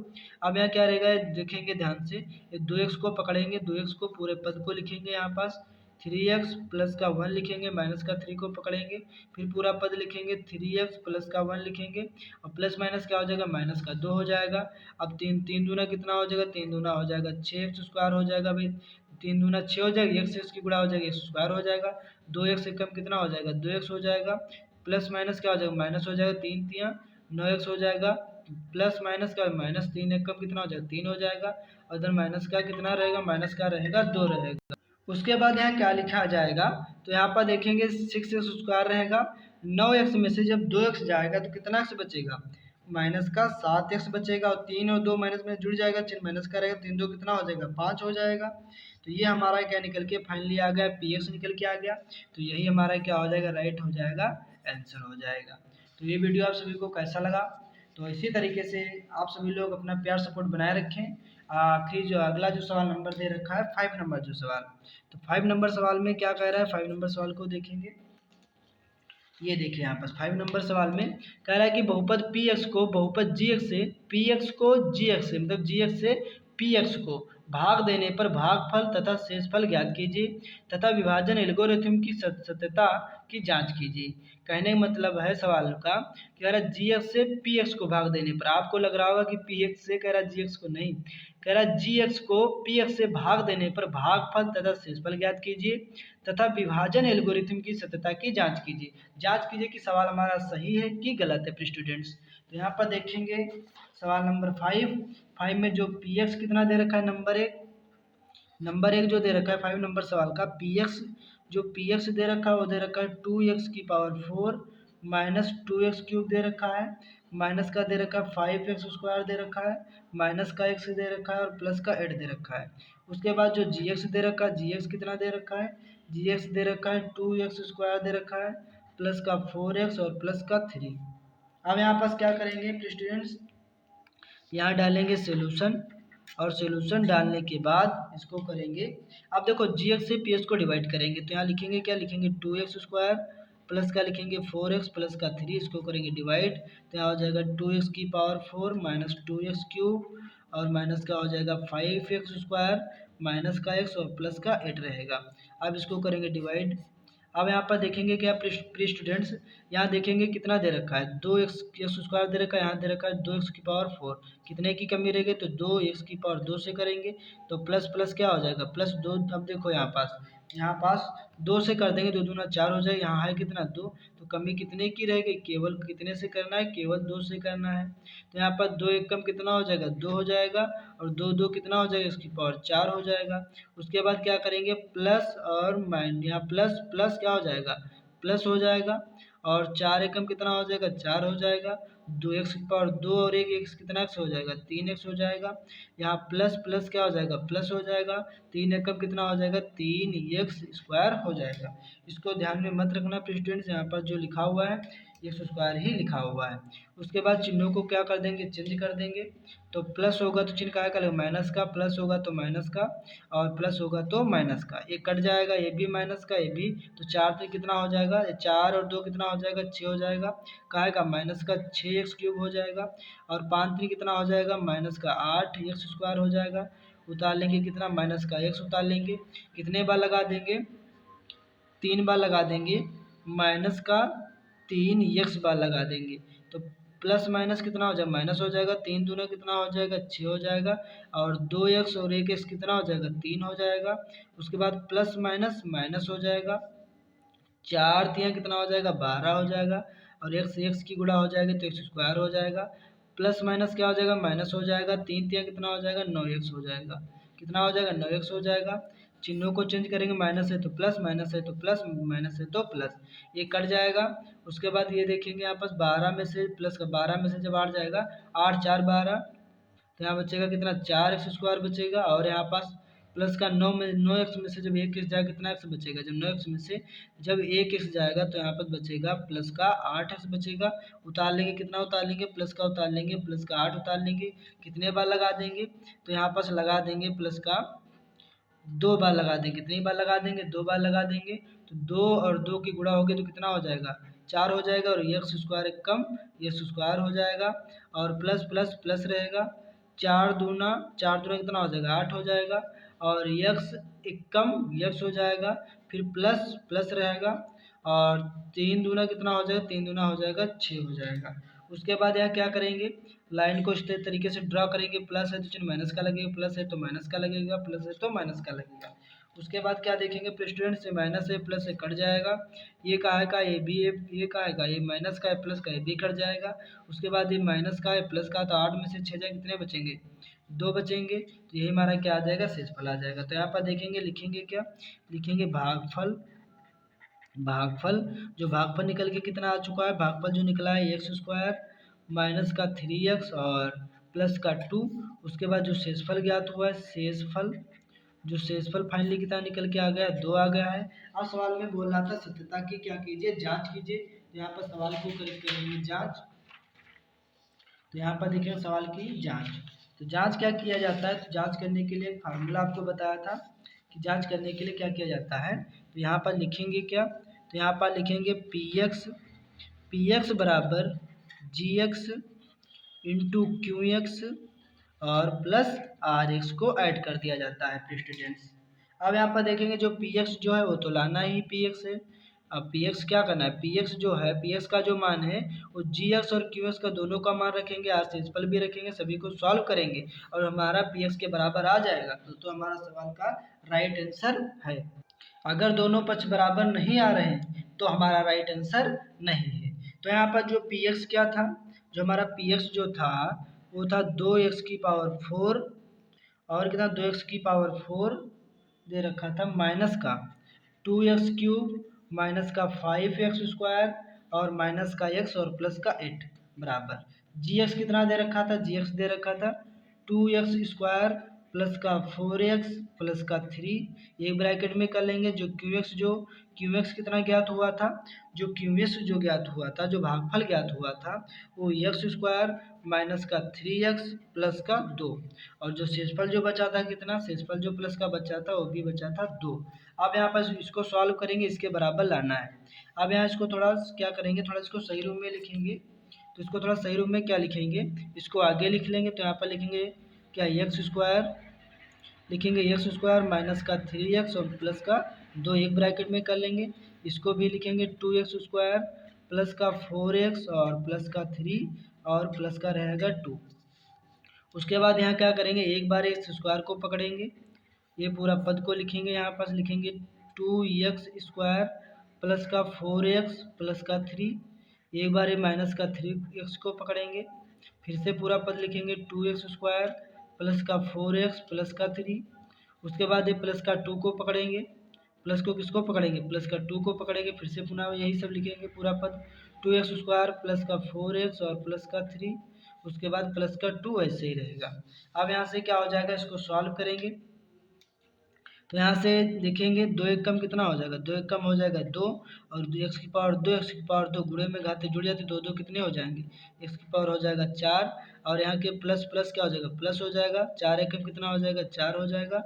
अब यहाँ क्या रहेगा देखेंगे ध्यान से, ये 2x को पकड़ेंगे, 2x को पूरे पद को लिखेंगे, यहाँ पास 3x प्लस का 1 लिखेंगे, माइनस का 3 को पकड़ेंगे, फिर पूरा पद लिखेंगे 3x प्लस का 1 लिखेंगे, और प्लस माइनस क्या हो जाएगा, माइनस का 2 हो जाएगा। अब तीन दूना कितना हो जाएगा, 3 दूना हो जाएगा 6x स्क्वायर हो जाएगा भाई, 3 दूना 6 हो जाएगा, x एक्स की गुणा हो जाएगा एक्स स्क्वायर हो जाएगा, 2x से कम कितना हो जाएगा 2x हो जाएगा, प्लस माइनस क्या हो जाएगा माइनस हो जाएगा, 3 तियाँ 9x हो जाएगा, प्लस माइनस का माइनस 3 एक कम कितना हो जाएगा 3 हो जाएगा, और इधर माइनस का कितना रहेगा, माइनस का रहेगा 2 रहेगा। उसके बाद यहाँ क्या लिखा जाएगा, तो यहाँ पर देखेंगे 6x स्क्वायर रहेगा, 9x में से जब 2x जाएगा तो कितना x बचेगा, माइनस का 7x बचेगा, और 3 और 2 माइनस में जुड़ जाएगा, चिन्ह माइनस का रहेगा, 3 2 कितना हो जाएगा 5 हो जाएगा। तो ये हमारा क्या निकल के फाइनली आ गया, पी एक्स निकल के आ गया। तो यही हमारा क्या हो जाएगा, राइट हो जाएगा, आंसर हो जाएगा। तो ये वीडियो आप सभी को कैसा लगा, तो इसी तरीके से आप सभी लोग अपना प्यार सपोर्ट बनाए रखें। आखिरी जो अगला जो सवाल नंबर दे रखा है 5 नंबर जो सवाल, तो 5 नंबर सवाल में क्या कह रहा है, 5 नंबर सवाल को देखेंगे। ये देखिए यहाँ पर 5 नंबर सवाल में कह रहा है कि बहुपद पी एक्स को बहुपद जी एक्स से पी एक्स को जी एक्स से मतलब जी एक्स से पी एक्स को भाग देने पर भागफल तथा शेषफल ज्ञात कीजिए तथा विभाजन एल्गोरिथम की सत्यता की जांच कीजिए। कहने का मतलब है सवाल का कि कह रहा है जी एक्स से पी एक्स को भाग देने पर, आपको लग रहा होगा कि पी एक्स से कह रहा है जी एक्स को, नहीं, कह रहा है जी एक्स को पी एक्स से भाग देने पर भागफल तथा शेषफल ज्ञात कीजिए तथा विभाजन एल्गोरिथम की सत्यता की जांच कीजिए। जांच कीजिए कि सवाल हमारा सही है कि गलत है स्टूडेंट्स। तो यहाँ पर देखेंगे सवाल नंबर 5 में जो पी एक्स कितना दे रखा है, नंबर एक जो दे रखा है 5 नंबर सवाल का पी एक्स, जो पी एक्स दे रखा है वो दे रखा है 2x⁴ माइनस 2x³ दे रखा है, माइनस का दे रखा है 5x² दे रखा है, माइनस का x दे रखा है और प्लस का 8 दे रखा है। उसके बाद जो जी एक्स दे रखा है, जी एक्स कितना दे रखा है, जी एक्स दे रखा है 2x² दे रखा है, प्लस का 4x और प्लस का 3। अब यहाँ पास क्या करेंगे स्टूडेंट्स, यहाँ डालेंगे सोल्यूशन और सोल्यूशन डालने के बाद इसको करेंगे। अब देखो जी एक्स से पी एक्स को डिवाइड करेंगे तो यहाँ लिखेंगे, क्या लिखेंगे 2x² प्लस का लिखेंगे 4x प्लस का 3, इसको करेंगे डिवाइड तो यहाँ हो जाएगा 2x⁴ माइनस 2x³ और माइनस का हो जाएगा 5x² माइनस का x और प्लस का 8 रहेगा। अब इसको करेंगे डिवाइड। अब यहाँ पर देखेंगे क्या प्री स्टूडेंट्स, यहाँ देखेंगे कितना दे रखा है 2x² दे रखा है, यहाँ दे रखा है 2x⁴ कितने की कमी रहेगी तो 2x⁴ से करेंगे तो प्लस प्लस क्या हो जाएगा प्लस 2। अब देखो यहाँ पास 2 से कर देंगे 2 दूना 4 हो जाएगा, यहाँ है कितना 2, तो कमी कितने की रहेगी, केवल कितने से करना है, केवल 2 से करना है। तो यहाँ पर 2 एक कम कितना हो जाएगा 2 हो जाएगा और 2 2 कितना हो जाएगा इसकी पावर 4 हो जाएगा। उसके बाद क्या करेंगे प्लस और माइनस, यहाँ प्लस प्लस क्या हो जाएगा प्लस हो जाएगा और 4 एकम कितना हो जाएगा 4 हो जाएगा, 2x⁴ और 1x कितना x हो जाएगा 3x हो जाएगा। यहाँ प्लस प्लस क्या हो जाएगा प्लस हो जाएगा, 3 एकम कितना हो जाएगा 3x² हो जाएगा। इसको ध्यान में मत रखना स्टूडेंट्स, यहाँ पर जो लिखा हुआ है x² ही लिखा हुआ है। उसके बाद चिन्हों को क्या कर देंगे चेंज कर देंगे, तो प्लस होगा तो चिन्ह क्या करेगा माइनस का, प्लस होगा तो माइनस का और प्लस होगा तो माइनस का, ये कट जाएगा ये भी माइनस का ये भी, तो 4 से कितना हो जाएगा 4 और 2 कितना हो जाएगा 6 हो जाएगा, काय का माइनस का 6x³ हो जाएगा और 5 3 कितना हो जाएगा माइनस का 8x² हो जाएगा। उतार लेंगे कितना माइनस का x उतार लेंगे, कितने बार लगा देंगे 3 बार लगा देंगे, माइनस का 3x बार लगा देंगे तो प्लस माइनस कितना हो जाएगा माइनस हो जाएगा, 3 दूना कितना हो जाएगा 6 हो जाएगा और 2x और 1x कितना हो जाएगा 3 हो जाएगा। उसके बाद प्लस माइनस माइनस हो जाएगा, 4 3 कितना हो जाएगा 12 हो जाएगा और x की गुणा हो जाएगा तो x² हो जाएगा। प्लस माइनस क्या हो जाएगा माइनस हो जाएगा, 3 3 कितना हो जाएगा 9x हो जाएगा, कितना हो जाएगा 9x हो जाएगा। चिन्हों को चेंज करेंगे, माइनस है तो प्लस, माइनस है तो प्लस, माइनस है तो प्लस, ये कट जाएगा। उसके बाद ये देखेंगे यहाँ पास 12 में से प्लस का 12 में से जब 8 जाएगा 8 4 12, तो यहाँ बचेगा कितना 4x² बचेगा और यहाँ पास प्लस का 9x में से जब 1x जाएगा कितना x बचेगा, जब 9x में से जब 1x जाएगा तो यहाँ पर बचेगा प्लस का 8x बचेगा। उतार लेंगे कितना उतार लेंगे प्लस का उतार लेंगे, प्लस का 8 उतार लेंगे, कितने बार लगा देंगे तो यहाँ पास लगा देंगे प्लस का 2 बार लगा देंगे, कितनी बार लगा देंगे 2 बार लगा देंगे, तो 2 और 2 की गुणा होगी तो कितना हो जाएगा 4 हो जाएगा और x² एक कम x² हो जाएगा और प्लस प्लस प्लस रहेगा, 4 दूना कितना हो जाएगा 8 हो जाएगा और x एक कम x हो जाएगा, फिर प्लस प्लस रहेगा और 3 दूना कितना हो जाएगा 3 दूना हो जाएगा 6 हो जाएगा। उसके बाद यहाँ क्या करेंगे लाइन को इस तरीके से ड्रा करेंगे, प्लस है तो चिन्ह माइनस का लगेगा, प्लस है तो माइनस का लगेगा, प्लस है तो माइनस का लगेगा। उसके बाद क्या देखेंगे स्टूडेंट से माइनस है प्लस से कट जाएगा, ये का है का ये भी है, ये का है का ये माइनस का है प्लस का ये भी कट जाएगा। उसके बाद ये माइनस का है प्लस का, तो 8 में से 6 जाए कितने बचेंगे 2 बचेंगे, तो यही हमारा क्या आ जाएगा शेषफल आ जाएगा। तो यहाँ पर देखेंगे लिखेंगे क्या लिखेंगे भागफल, भागफल जो भागफल निकल के कितना आ चुका है, भागफल जो निकला है x² माइनस का 3x और प्लस का 2। उसके बाद जो शेषफल ज्ञात हुआ है शेषफल, जो शेषफल फाइनली कितना निकल के आ गया 2 आ गया है। अब सवाल में बोल रहा था सत्यता की क्या कीजिए जांच कीजिए, तो यहाँ पर सवाल को करेंगे जांच, तो यहाँ पर देखिए सवाल की जांच, तो जांच क्या किया जाता है, तो जांच करने के लिए फार्मूला आपको बताया था कि जांच करने के लिए क्या किया जाता है। तो यहाँ पर लिखेंगे क्या, तो यहाँ पर लिखेंगे पी एक्स बराबर जी एक्स इंटू क्यू एक्स और प्लस आर एक्स को ऐड कर दिया जाता है प्रिय स्टूडेंट्स। अब यहाँ पर देखेंगे जो पी एक्स जो है वो तो लाना ही पी एक्स है। अब पी एक्स क्या करना है, पी एक्स जो है पी एक्स का जो मान है वो जी एक्स और क्यू एक्स का दोनों का मान रखेंगे, आर सिंपल भी रखेंगे, सभी को सॉल्व करेंगे और हमारा पी एक्स के बराबर आ जाएगा तो हमारा सवाल का राइट आंसर है। अगर दोनों पक्ष बराबर नहीं आ रहे हैं तो हमारा राइट आंसर नहीं है। तो यहाँ पर जो पी एक्स क्या था, जो हमारा पी एक्स जो था वो था 2x की पावर 4 और कितना 2x की पावर 4 दे रखा था माइनस का 2x क्यूब माइनस का 5x स्क्वायर और माइनस का x और प्लस का 8 बराबर जी एक्स कितना दे रखा था, जी एक्स दे रखा था 2x स्क्वायर प्लस का 4x प्लस का 3 एक ब्रैकेट में कर लेंगे। जो क्यू एक्स कितना ज्ञात हुआ था, जो क्यू एक्स जो ज्ञात हुआ था, जो भागफल ज्ञात हुआ था वो एक्स स्क्वायर माइनस का 3x प्लस का 2 और जो शेषफल जो बचा था कितना, शेषफल जो प्लस का बचा था वो भी बचा था 2। अब यहाँ पर इसको सॉल्व करेंगे, इसके बराबर लाना है। अब यहाँ इसको थोड़ा क्या करेंगे, थोड़ा इसको सही रूप में लिखेंगे। तो इसको थोड़ा सही रूप में क्या लिखेंगे, इसको आगे लिख लेंगे। तो यहाँ पर लिखेंगे क्या एक्स स्क्वायर, लिखेंगे एक्स स्क्वायर माइनस का 3x और प्लस का 2 एक ब्रैकेट में कर लेंगे। इसको भी लिखेंगे 2x स्क्वायर प्लस का 4x और प्लस का 3 और प्लस का रहेगा 2। उसके बाद यहाँ क्या करेंगे, एक बार एक्स स्क्वायर को पकड़ेंगे, ये पूरा पद को लिखेंगे, यहाँ पास लिखेंगे 2x स्क्वायर प्लस का 4x प्लस का 3, एक बार ये माइनस का 3x को पकड़ेंगे, फिर से पूरा पद लिखेंगे 2x स्क्वायर प्लस का 4x प्लस का 3, उसके बाद ये प्लस का 2 को पकड़ेंगे, प्लस को किसको पकड़ेंगे, प्लस का 2 को पकड़ेंगे, फिर से पुनः यही सब लिखेंगे पूरा पद 2x स्क्वायर प्लस का 4x और प्लस का 3, उसके बाद प्लस का 2 ऐसे ही रहेगा। अब यहाँ से क्या हो जाएगा, इसको सॉल्व करेंगे तो यहाँ से देखेंगे 2 एक कम कितना हो जाएगा, 2 एक कम हो जाएगा 2 और 2 एक्स की पावर 2 एक्स की पावर 2 गुणे में घाते जुड़ जाते 2 2 कितने हो जाएंगे, एक्स की पावर हो जाएगा 4 और यहाँ के प्लस प्लस क्या हो जाएगा, प्लस हो जाएगा 4 एक कम कितना हो जाएगा 4 हो जाएगा,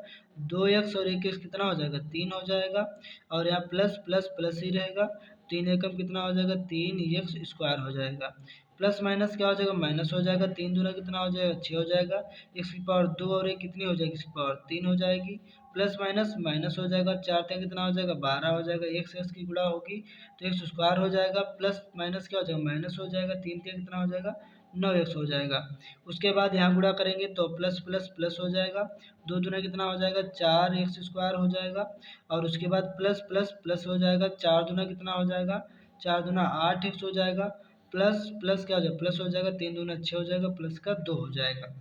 2x और 1x कितना हो जाएगा 3 हो जाएगा और यहाँ प्लस प्लस प्लस ही रहेगा, 3 एकम कितना हो जाएगा 3x स्क्वायर हो जाएगा, प्लस माइनस क्या हो जाएगा माइनस हो जाएगा, 3 दूना कितना हो जाएगा 6 हो जाएगा, एक्स की पावर 2 और 1 कितनी हो जाएगी, एक्स की पावर 3 हो जाएगी, प्लस माइनस माइनस हो जाएगा, 4 3 कितना हो जाएगा 12 हो जाएगा, एक्स एक्स की गुणा होगी तो एक्स स्क्वायर हो जाएगा, प्लस माइनस क्या हो जाएगा माइनस हो जाएगा, 3 3 कितना हो जाएगा 9x हो जाएगा। उसके बाद यहाँ गुणा करेंगे तो प्लस प्लस प्लस हो जाएगा, 2 दूना कितना हो जाएगा 4x स्क्वायर हो जाएगा और उसके बाद प्लस प्लस प्लस हो जाएगा, 4 दूना कितना हो जाएगा 4 दूना 8x हो जाएगा, प्लस प्लस क्या हो जाएगा प्लस हो जाएगा, 3 दूना 6 हो जाएगा, प्लस का 2 हो जाएगा।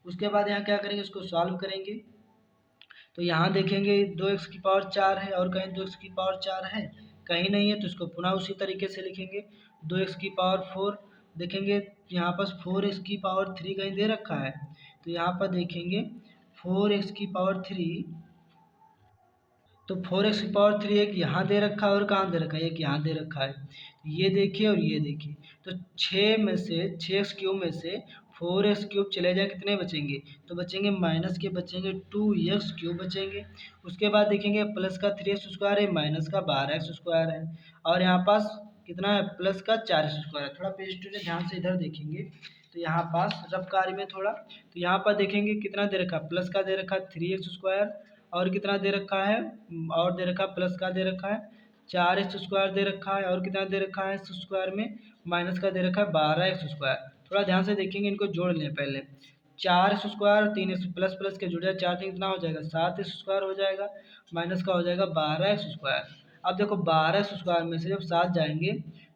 उसके बाद यहाँ क्या करेंगे, इसको सॉल्व करेंगे तो यहाँ देखेंगे 2x की पावर 4 है और कहीं 2x की पावर 4 है, कहीं नहीं है, तो इसको पुनः उसी तरीके से लिखेंगे 2x की पावर 4, देखेंगे यहाँ पर 4x की पावर 3 कहीं दे रखा है, तो यहाँ पर देखेंगे 4x की पावर 3, तो 4x की पावर 3 एक यहाँ दे रखा है और कहाँ दे रखा है, एक यहाँ दे रखा है, ये देखिए और ये देखिए, तो 6 में से 6x क्यूब में से 4x क्यूब चले जाए कितने बचेंगे, तो बचेंगे माइनस के बचेंगे 2x क्यूब बचेंगे। उसके बाद देखेंगे प्लस का 3x स्क्वायर है माइनस का 12x स्क्वायर है और यहाँ पास कितना है प्लस का 4x स्क्वायर है। थोड़ा पेज स्टूडेंट ध्यान से इधर देखेंगे तो यहाँ पास रफ कार्य में थोड़ा, तो यहाँ पर देखेंगे कितना दे रखा है, प्लस का दे रखा है 3x स्क्वायर और कितना दे रखा है, और दे रखा है प्लस का दे रखा है 4x स्क्वायर दे रखा है और कितना दे रखा है एक्स स्क्वायर में माइनस का दे रखा है 12x स्क्वायर। थोड़ा ध्यान से देखेंगे, इनको जोड़ लें पहले, 4x स्क्वायर और 3x प्लस प्लस के जुड़ जाए 4 3 कितना हो जाएगा 7x स्क्वायर हो जाएगा, माइनस का हो जाएगा 12x स्क्वायर। अब देखो 12x स्क्वायर में से जब 7 जाएंगे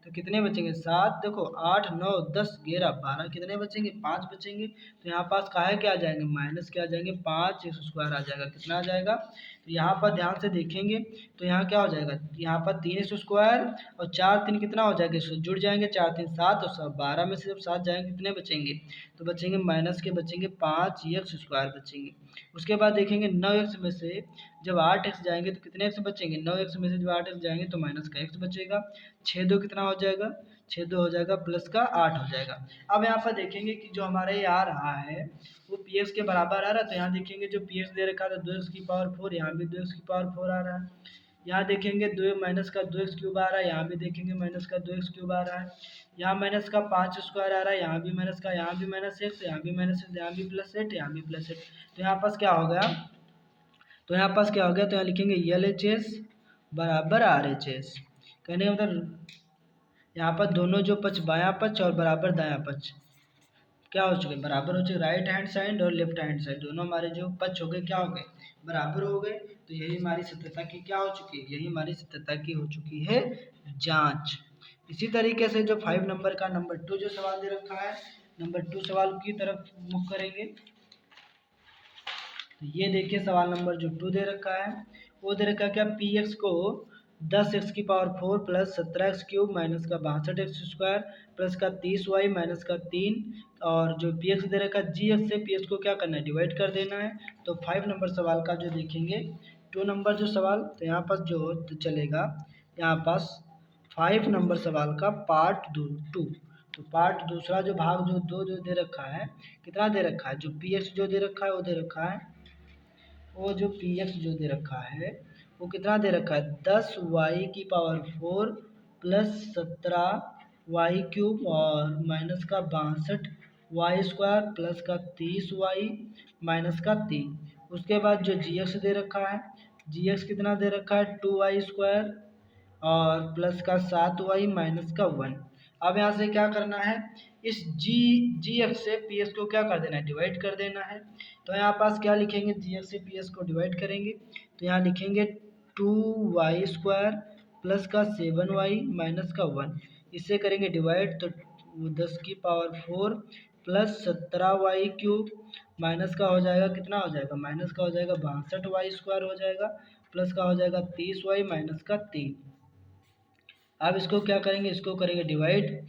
तो कितने बचेंगे 7, देखो 8 9 10 11 12 कितने बचेंगे 5 बचेंगे, तो यहाँ पास काहे क्या आ जाएंगे माइनस क्या आ जाएंगे 5x स्क्वायर आ जाएगा, कितना आ जाएगा, तो यहाँ पर ध्यान से देखेंगे तो यहाँ क्या हो जाएगा, यहाँ पर 3x स्क्वायर और 4 3 कितना हो जाएगा, इसको जुड़ जाएंगे 4 3 7 और 12 में से जब 7 जाएंगे कितने बचेंगे, तो बचेंगे माइनस के बचेंगे 5x स्क्वायर बचेंगे। उसके बाद देखेंगे 9x में से जब 8x जाएंगे तो कितने x बचेंगे, 9x में से जब 8x जाएंगे तो माइनस का x बचेगा। 6 2 कितना हो जाएगा, 6 2 हो जाएगा प्लस का 8 हो जाएगा। अब यहाँ पर देखेंगे कि जो हमारा ये आ रहा है वो पी एक्स के बराबर आ रहा है, तो यहाँ देखेंगे जो पी एक्स दे रखा है तो 2x की पावर 4, यहाँ भी 2x की पावर 4 आ रहा है। यहाँ देखेंगे दो माइनस का 2x क्यूब आ रहा है, यहाँ भी देखेंगे माइनस का 2x क्यूब आ रहा है। यहाँ माइनस का 5 स्क्वायर आ रहा है, यहाँ भी माइनस का, यहाँ भी माइनस एक्स, यहाँ भी माइनस एक्स, यहाँ भी प्लस 8, यहाँ भी प्लस 8। तो यहाँ पास क्या हो गया, तो यहाँ पास क्या हो गया, तो यहाँ लिखेंगे एल एच एस बराबर आर एच एस। कहने का मतलब यहाँ पर दोनों जो पक्ष बायां पक्ष और बराबर दायां पक्ष क्या हो चुके, बराबर हो चुके। राइट हैंड साइड और लेफ्ट हैंड साइड दोनों हमारे जो पक्ष हो गए क्या हो गए, बराबर हो गए। तो यही हमारी सत्यता की क्या हो चुकी है, यही हमारी सत्यता की हो चुकी है जांच। इसी तरीके से जो 5 नंबर का नंबर 2 जो सवाल दे रखा है, नंबर 2 सवाल की तरफ मुख करेंगे। तो ये देखिए सवाल नंबर जो 2 दे रखा है, वो दे रखा है क्या, पी एक्स को 10x की power 4 plus 17x cube minus का 62x स्क्वायर प्लस का 30y माइनस का 3, और जो पी एक्स दे रखा है जी एक्स से पी एक्स को क्या करना है, डिवाइड कर देना है। तो 5 नंबर सवाल का जो देखेंगे 2 नंबर जो सवाल, तो यहाँ पास जो चलेगा यहाँ पास 5 नंबर सवाल का पार्ट 2। तो पार्ट दूसरा जो भाग जो 2 जो दे रखा है, कितना दे रखा है, जो पी एक्स जो दे रखा है वो दे रखा है, वो जो पी एक्स जो दे रखा है वो कितना दे रखा है, 10y की पावर 4 प्लस 17y क्यूब और माइनस का 62y स्क्वायर प्लस का 30y माइनस का 3। उसके बाद जो जी एक्स दे रखा है, जी एक्स कितना दे रखा है, 2y स्क्वायर और प्लस का 7y माइनस का 1। अब यहाँ से क्या करना है, इस जी एक्स से पी एस को क्या कर देना है, डिवाइड कर देना है। तो यहाँ पास क्या लिखेंगे, जी एक्स से पी एस को डिवाइड करेंगे तो यहाँ लिखेंगे 2y स्क्वायर प्लस का 7y माइनस का 1, इससे करेंगे डिवाइड तो 10 की power 4 plus 17y cube minus का हो जाएगा, कितना हो जाएगा, माइनस का हो जाएगा 62y स्क्वायर हो जाएगा प्लस का हो जाएगा 30y माइनस का 3। अब इसको क्या करेंगे, इसको करेंगे डिवाइड।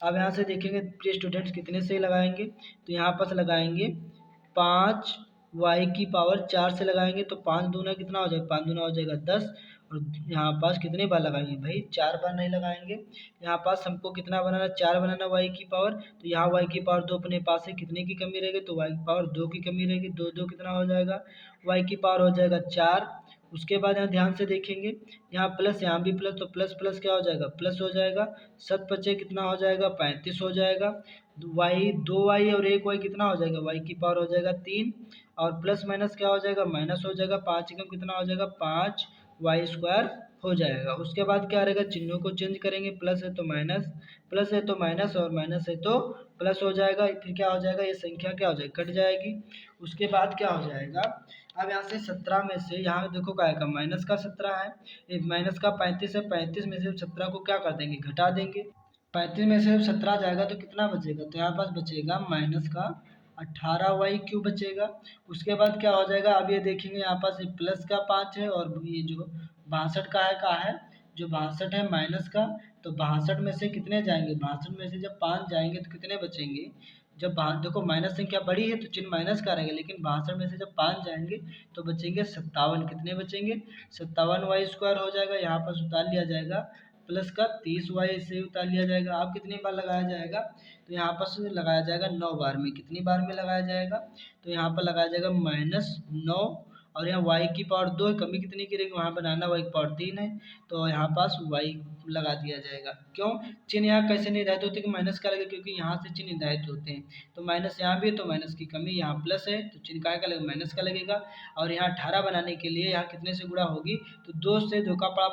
अब यहाँ से देखेंगे प्रिय स्टूडेंट्स कितने से लगाएंगे, तो यहाँ पर लगाएंगे 5y की पावर 4 से लगाएंगे तो 5 दूना कितना हो जाएगा, 5 दूना हो जाएगा 10, और यहाँ पास कितने बार लगाएंगे भाई, 4 बार नहीं लगाएंगे। यहाँ पास हमको कितना बनाना, 4 बनाना y की पावर, तो यहाँ y की पावर 2 अपने पास है, कितने की कमी रहेगी, तो y की पावर 2 की कमी रहेगी, 2 2 कितना हो जाएगा, y की पावर हो जाएगा 4। उसके बाद यहाँ ध्यान से देखेंगे, यहाँ प्लस यहाँ भी प्लस, तो प्लस प्लस क्या हो जाएगा, प्लस हो जाएगा। 7 पचे कितना हो जाएगा, 35 हो जाएगा। वाई 2y और 1y कितना हो जाएगा, y की पावर हो जाएगा 3, और प्लस माइनस क्या हो जाएगा, माइनस हो जाएगा। 5 एकम कितना हो जाएगा, 5y स्क्वायर हो जाएगा। उसके बाद क्या रहेगा, चिन्हों को चेंज करेंगे, प्लस है तो माइनस, प्लस है तो माइनस और माइनस है तो प्लस हो जाएगा। फिर क्या हो जाएगा, ये संख्या क्या हो जाएगी, कट जाएगी। उसके बाद क्या हो जाएगा, अब यहाँ से 17 में से यहाँ देखो क्या आएगा, माइनस का 17 है, एक माइनस का 35 है, 35 में से 17 को क्या कर देंगे, घटा देंगे। 35 में से 17 जाएगा तो कितना बचेगा, तो यहाँ पास बचेगा माइनस का 18y क्यूब बचेगा। उसके बाद क्या हो जाएगा, अब ये देखेंगे यहाँ पास प्लस का 5 है और ये जो 62 का है, जो 62 है माइनस का, तो 62 में से कितने जाएंगे, 62 में से जब 5 जाएंगे तो कितने बचेंगे, जब देखो माइनस संख्या बड़ी है तो चिन्ह माइनस का रहेगा, लेकिन 62 में से जब 5 जाएंगे तो बचेंगे 57, कितने बचेंगे, 57y स्क्वायर हो जाएगा। यहाँ पर उतार लिया जाएगा प्लस का 30y से उतार लिया जाएगा। अब कितनी बार लगाया जाएगा, तो यहाँ पर लगाया जाएगा 9 बार में। कितनी बार में लगाया जाएगा, तो यहाँ पर लगाया जाएगा -9, और यहाँ y की पावर 2 है, कमी कितनी की रहेगी, वहाँ बनाना y की पावर 3 है, तो यहाँ पास y लगा दिया जाएगा। क्यों, चिन्ह यहाँ कैसे निर्धारित होते हैं कि माइनस का लगे, क्योंकि यहाँ से चिन्ह निर्धारित होते हैं। तो माइनस यहाँ भी है तो माइनस की कमी, यहाँ प्लस है तो चिन्ह का लगेगा, माइनस का लगेगा। और यहाँ 18 बनाने के लिए यहाँ कितने से गुणा होगी, तो 2 से 2 का पड़ा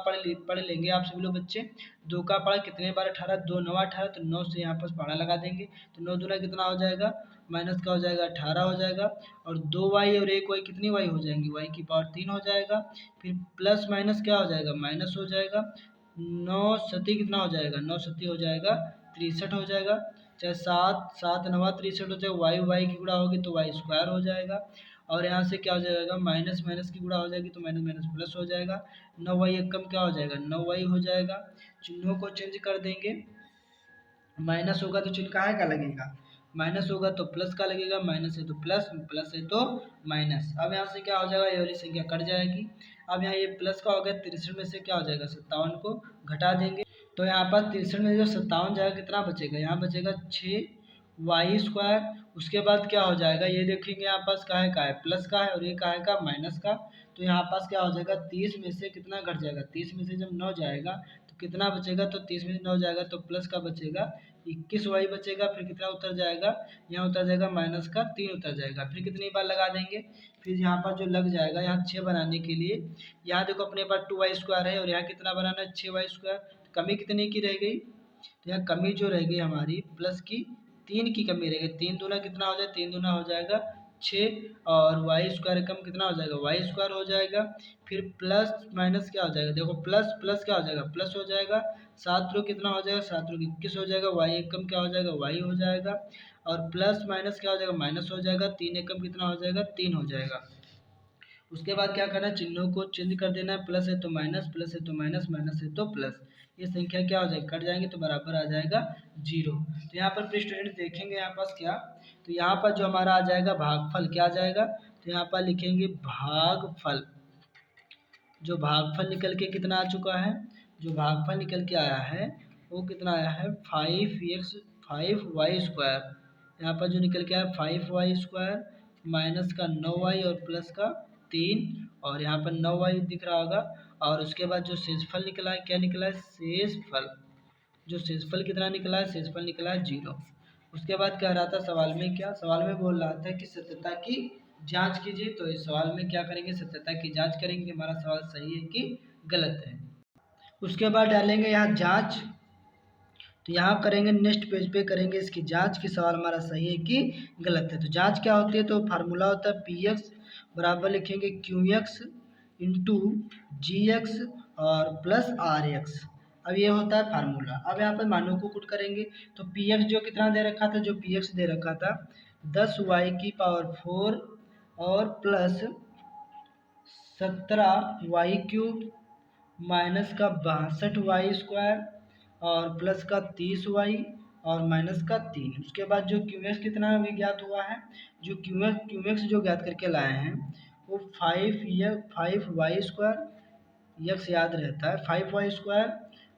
पढ़ लेंगे आप सभी लोग बच्चे। 2 का पड़ा कितने बार 18, 2 9 18, तो 9 से यहाँ पर पढ़ा लगा देंगे, तो 9 दूना कितना हो जाएगा, माइनस का हो जाएगा 18 हो जाएगा। और 2y और 1y कितनी y हो जाएंगी, y की पावर 3 हो जाएगा। फिर प्लस माइनस क्या हो जाएगा, माइनस हो जाएगा। 9 सती कितना हो जाएगा, 9 सती हो जाएगा 63 हो जाएगा। चाहे 7 7 9 63 हो जाएगा। y की गुणा होगी तो y स्क्वायर हो जाएगा। और यहाँ से क्या हो जाएगा, माइनस माइनस की गुणा हो जाएगी तो माइनस माइनस प्लस हो जाएगा। 9y एक कम क्या हो जाएगा, 9y हो जाएगा। चिन्हों को चेंज कर देंगे, माइनस होगा तो चिन्ह कहाँ का लगेगा, माइनस होगा तो प्लस का लगेगा, माइनस है तो प्लस, प्लस है तो माइनस। अब यहाँ से क्या हो जाएगा, ये वाली संख्या कट जाएगी। अब यहाँ ये प्लस का हो गया, 63 में से क्या हो जाएगा 57 को घटा देंगे, तो यहाँ पर 63 में जो 57 जाएगा कितना बचेगा, यहाँ बचेगा 6y²। उसके बाद क्या हो जाएगा, ये देखेंगे यहाँ पास का है प्लस का है, और ये का माइनस का। तो यहाँ पास क्या हो जाएगा, 30 में से कितना घट जाएगा, 30 में से जब 9 जाएगा तो कितना बचेगा, तो 30 में से 9 जाएगा तो प्लस का बचेगा 21y बचेगा। फिर कितना उतर जाएगा, यहाँ उतर जाएगा माइनस का 3 उतर जाएगा। फिर कितनी बार लगा देंगे, फिर यहाँ पर जो लग जाएगा, यहाँ 6 बनाने के लिए यहाँ देखो अपने पास 2y² है, और यहाँ कितना बनाना है 6y²। कमी कितने की रह गई, तो यहाँ कमी जो रह गई हमारी प्लस की 3 की कमी रह गई। 3 दूना कितना हो जाए, 3 दूना हो जाएगा 6, और y² कम कितना हो जाएगा, y² हो जाएगा। फिर प्लस माइनस क्या हो जाएगा, देखो प्लस प्लस क्या हो जाएगा, प्लस हो जाएगा। 7 रो कितना हो जाएगा, 7 रो 21 हो जाएगा। y एकम क्या हो जाएगा, y हो जाएगा। और प्लस माइनस क्या हो जाएगा, माइनस हो जाएगा। 3 एकम कितना हो जाएगा, 3 हो जाएगा। उसके बाद क्या करना है, चिन्हों को चेंज कर देना है, प्लस है तो माइनस, प्लस है तो माइनस, माइनस है तो प्लस। ये संख्या क्या हो जाएगी, कट जाएंगे तो बराबर आ जाएगा 0। तो यहाँ पर प्रिय स्टूडेंट देखेंगे यहाँ पास क्या, तो यहाँ पर जो हमारा आ जाएगा भागफल क्या आ जाएगा, तो यहाँ पर लिखेंगे भागफल। जो भागफल निकल के कितना आ चुका है, जो भागफल निकल के आया है वो कितना आया है 5y²। यहाँ पर जो निकल के आया 5y² माइनस का 9y और प्लस का 3, और यहाँ पर 9y दिख रहा होगा। और उसके बाद जो शेषफल निकला है, क्या निकला है शेषफल, जो शेषफल कितना निकला है, शेषफल निकला है 0। उसके बाद कह रहा था सवाल में, क्या सवाल में बोल रहा था कि सत्यता की जांच कीजिए। तो इस सवाल में क्या करेंगे, सत्यता की जांच करेंगे कि हमारा सवाल सही है कि गलत है। उसके बाद डालेंगे यहाँ जांच, तो यहाँ करेंगे नेक्स्ट पेज पे करेंगे इसकी जांच कि सवाल हमारा सही है कि गलत है। तो जांच क्या होती है, तो फार्मूला होता है px बराबर लिखेंगे qx इंटू gx और प्लस rx। अब ये होता है फार्मूला। अब यहाँ पर मानों को पुट करेंगे, तो px जो कितना दे रखा था, जो px दे रखा था 10y⁴ और प्लस 17y³ माइनस का 62y² और प्लस का 30y और माइनस का 3। उसके बाद जो क्यूएक्स कितना अभी ज्ञात हुआ है, जो क्यूएक्स जो ज्ञात करके लाए हैं वो 5y², यक्स याद रहता है 5y²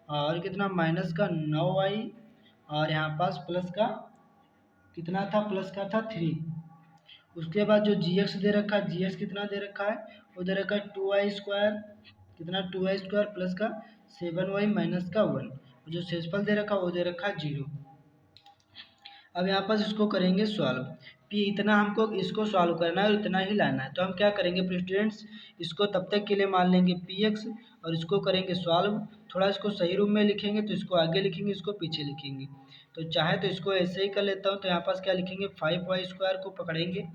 और कितना माइनस का 9y और यहाँ पास प्लस का कितना था, प्लस का था 3। उसके बाद जो जी एक्स दे रखा है, जी एक्स कितना दे रखा है, वो दे रखा है 2y², कितना 2y² प्लस का 7y माइनस का 1। जो शेषफल दे रखा है वो दे रखा है 0। अब यहाँ पर इसको करेंगे सॉल्व, कि इतना हमको इसको सॉल्व करना है और इतना ही लाना है। तो हम क्या करेंगे स्टूडेंट्स, इसको तब तक के लिए मान लेंगे px और इसको करेंगे सॉल्व। थोड़ा इसको सही रूप में लिखेंगे तो इसको आगे लिखेंगे, इसको पीछे लिखेंगे। तो चाहे तो इसको ऐसे ही कर लेता हूँ। तो यहाँ पास क्या लिखेंगे 5y² को पकड़ेंगे,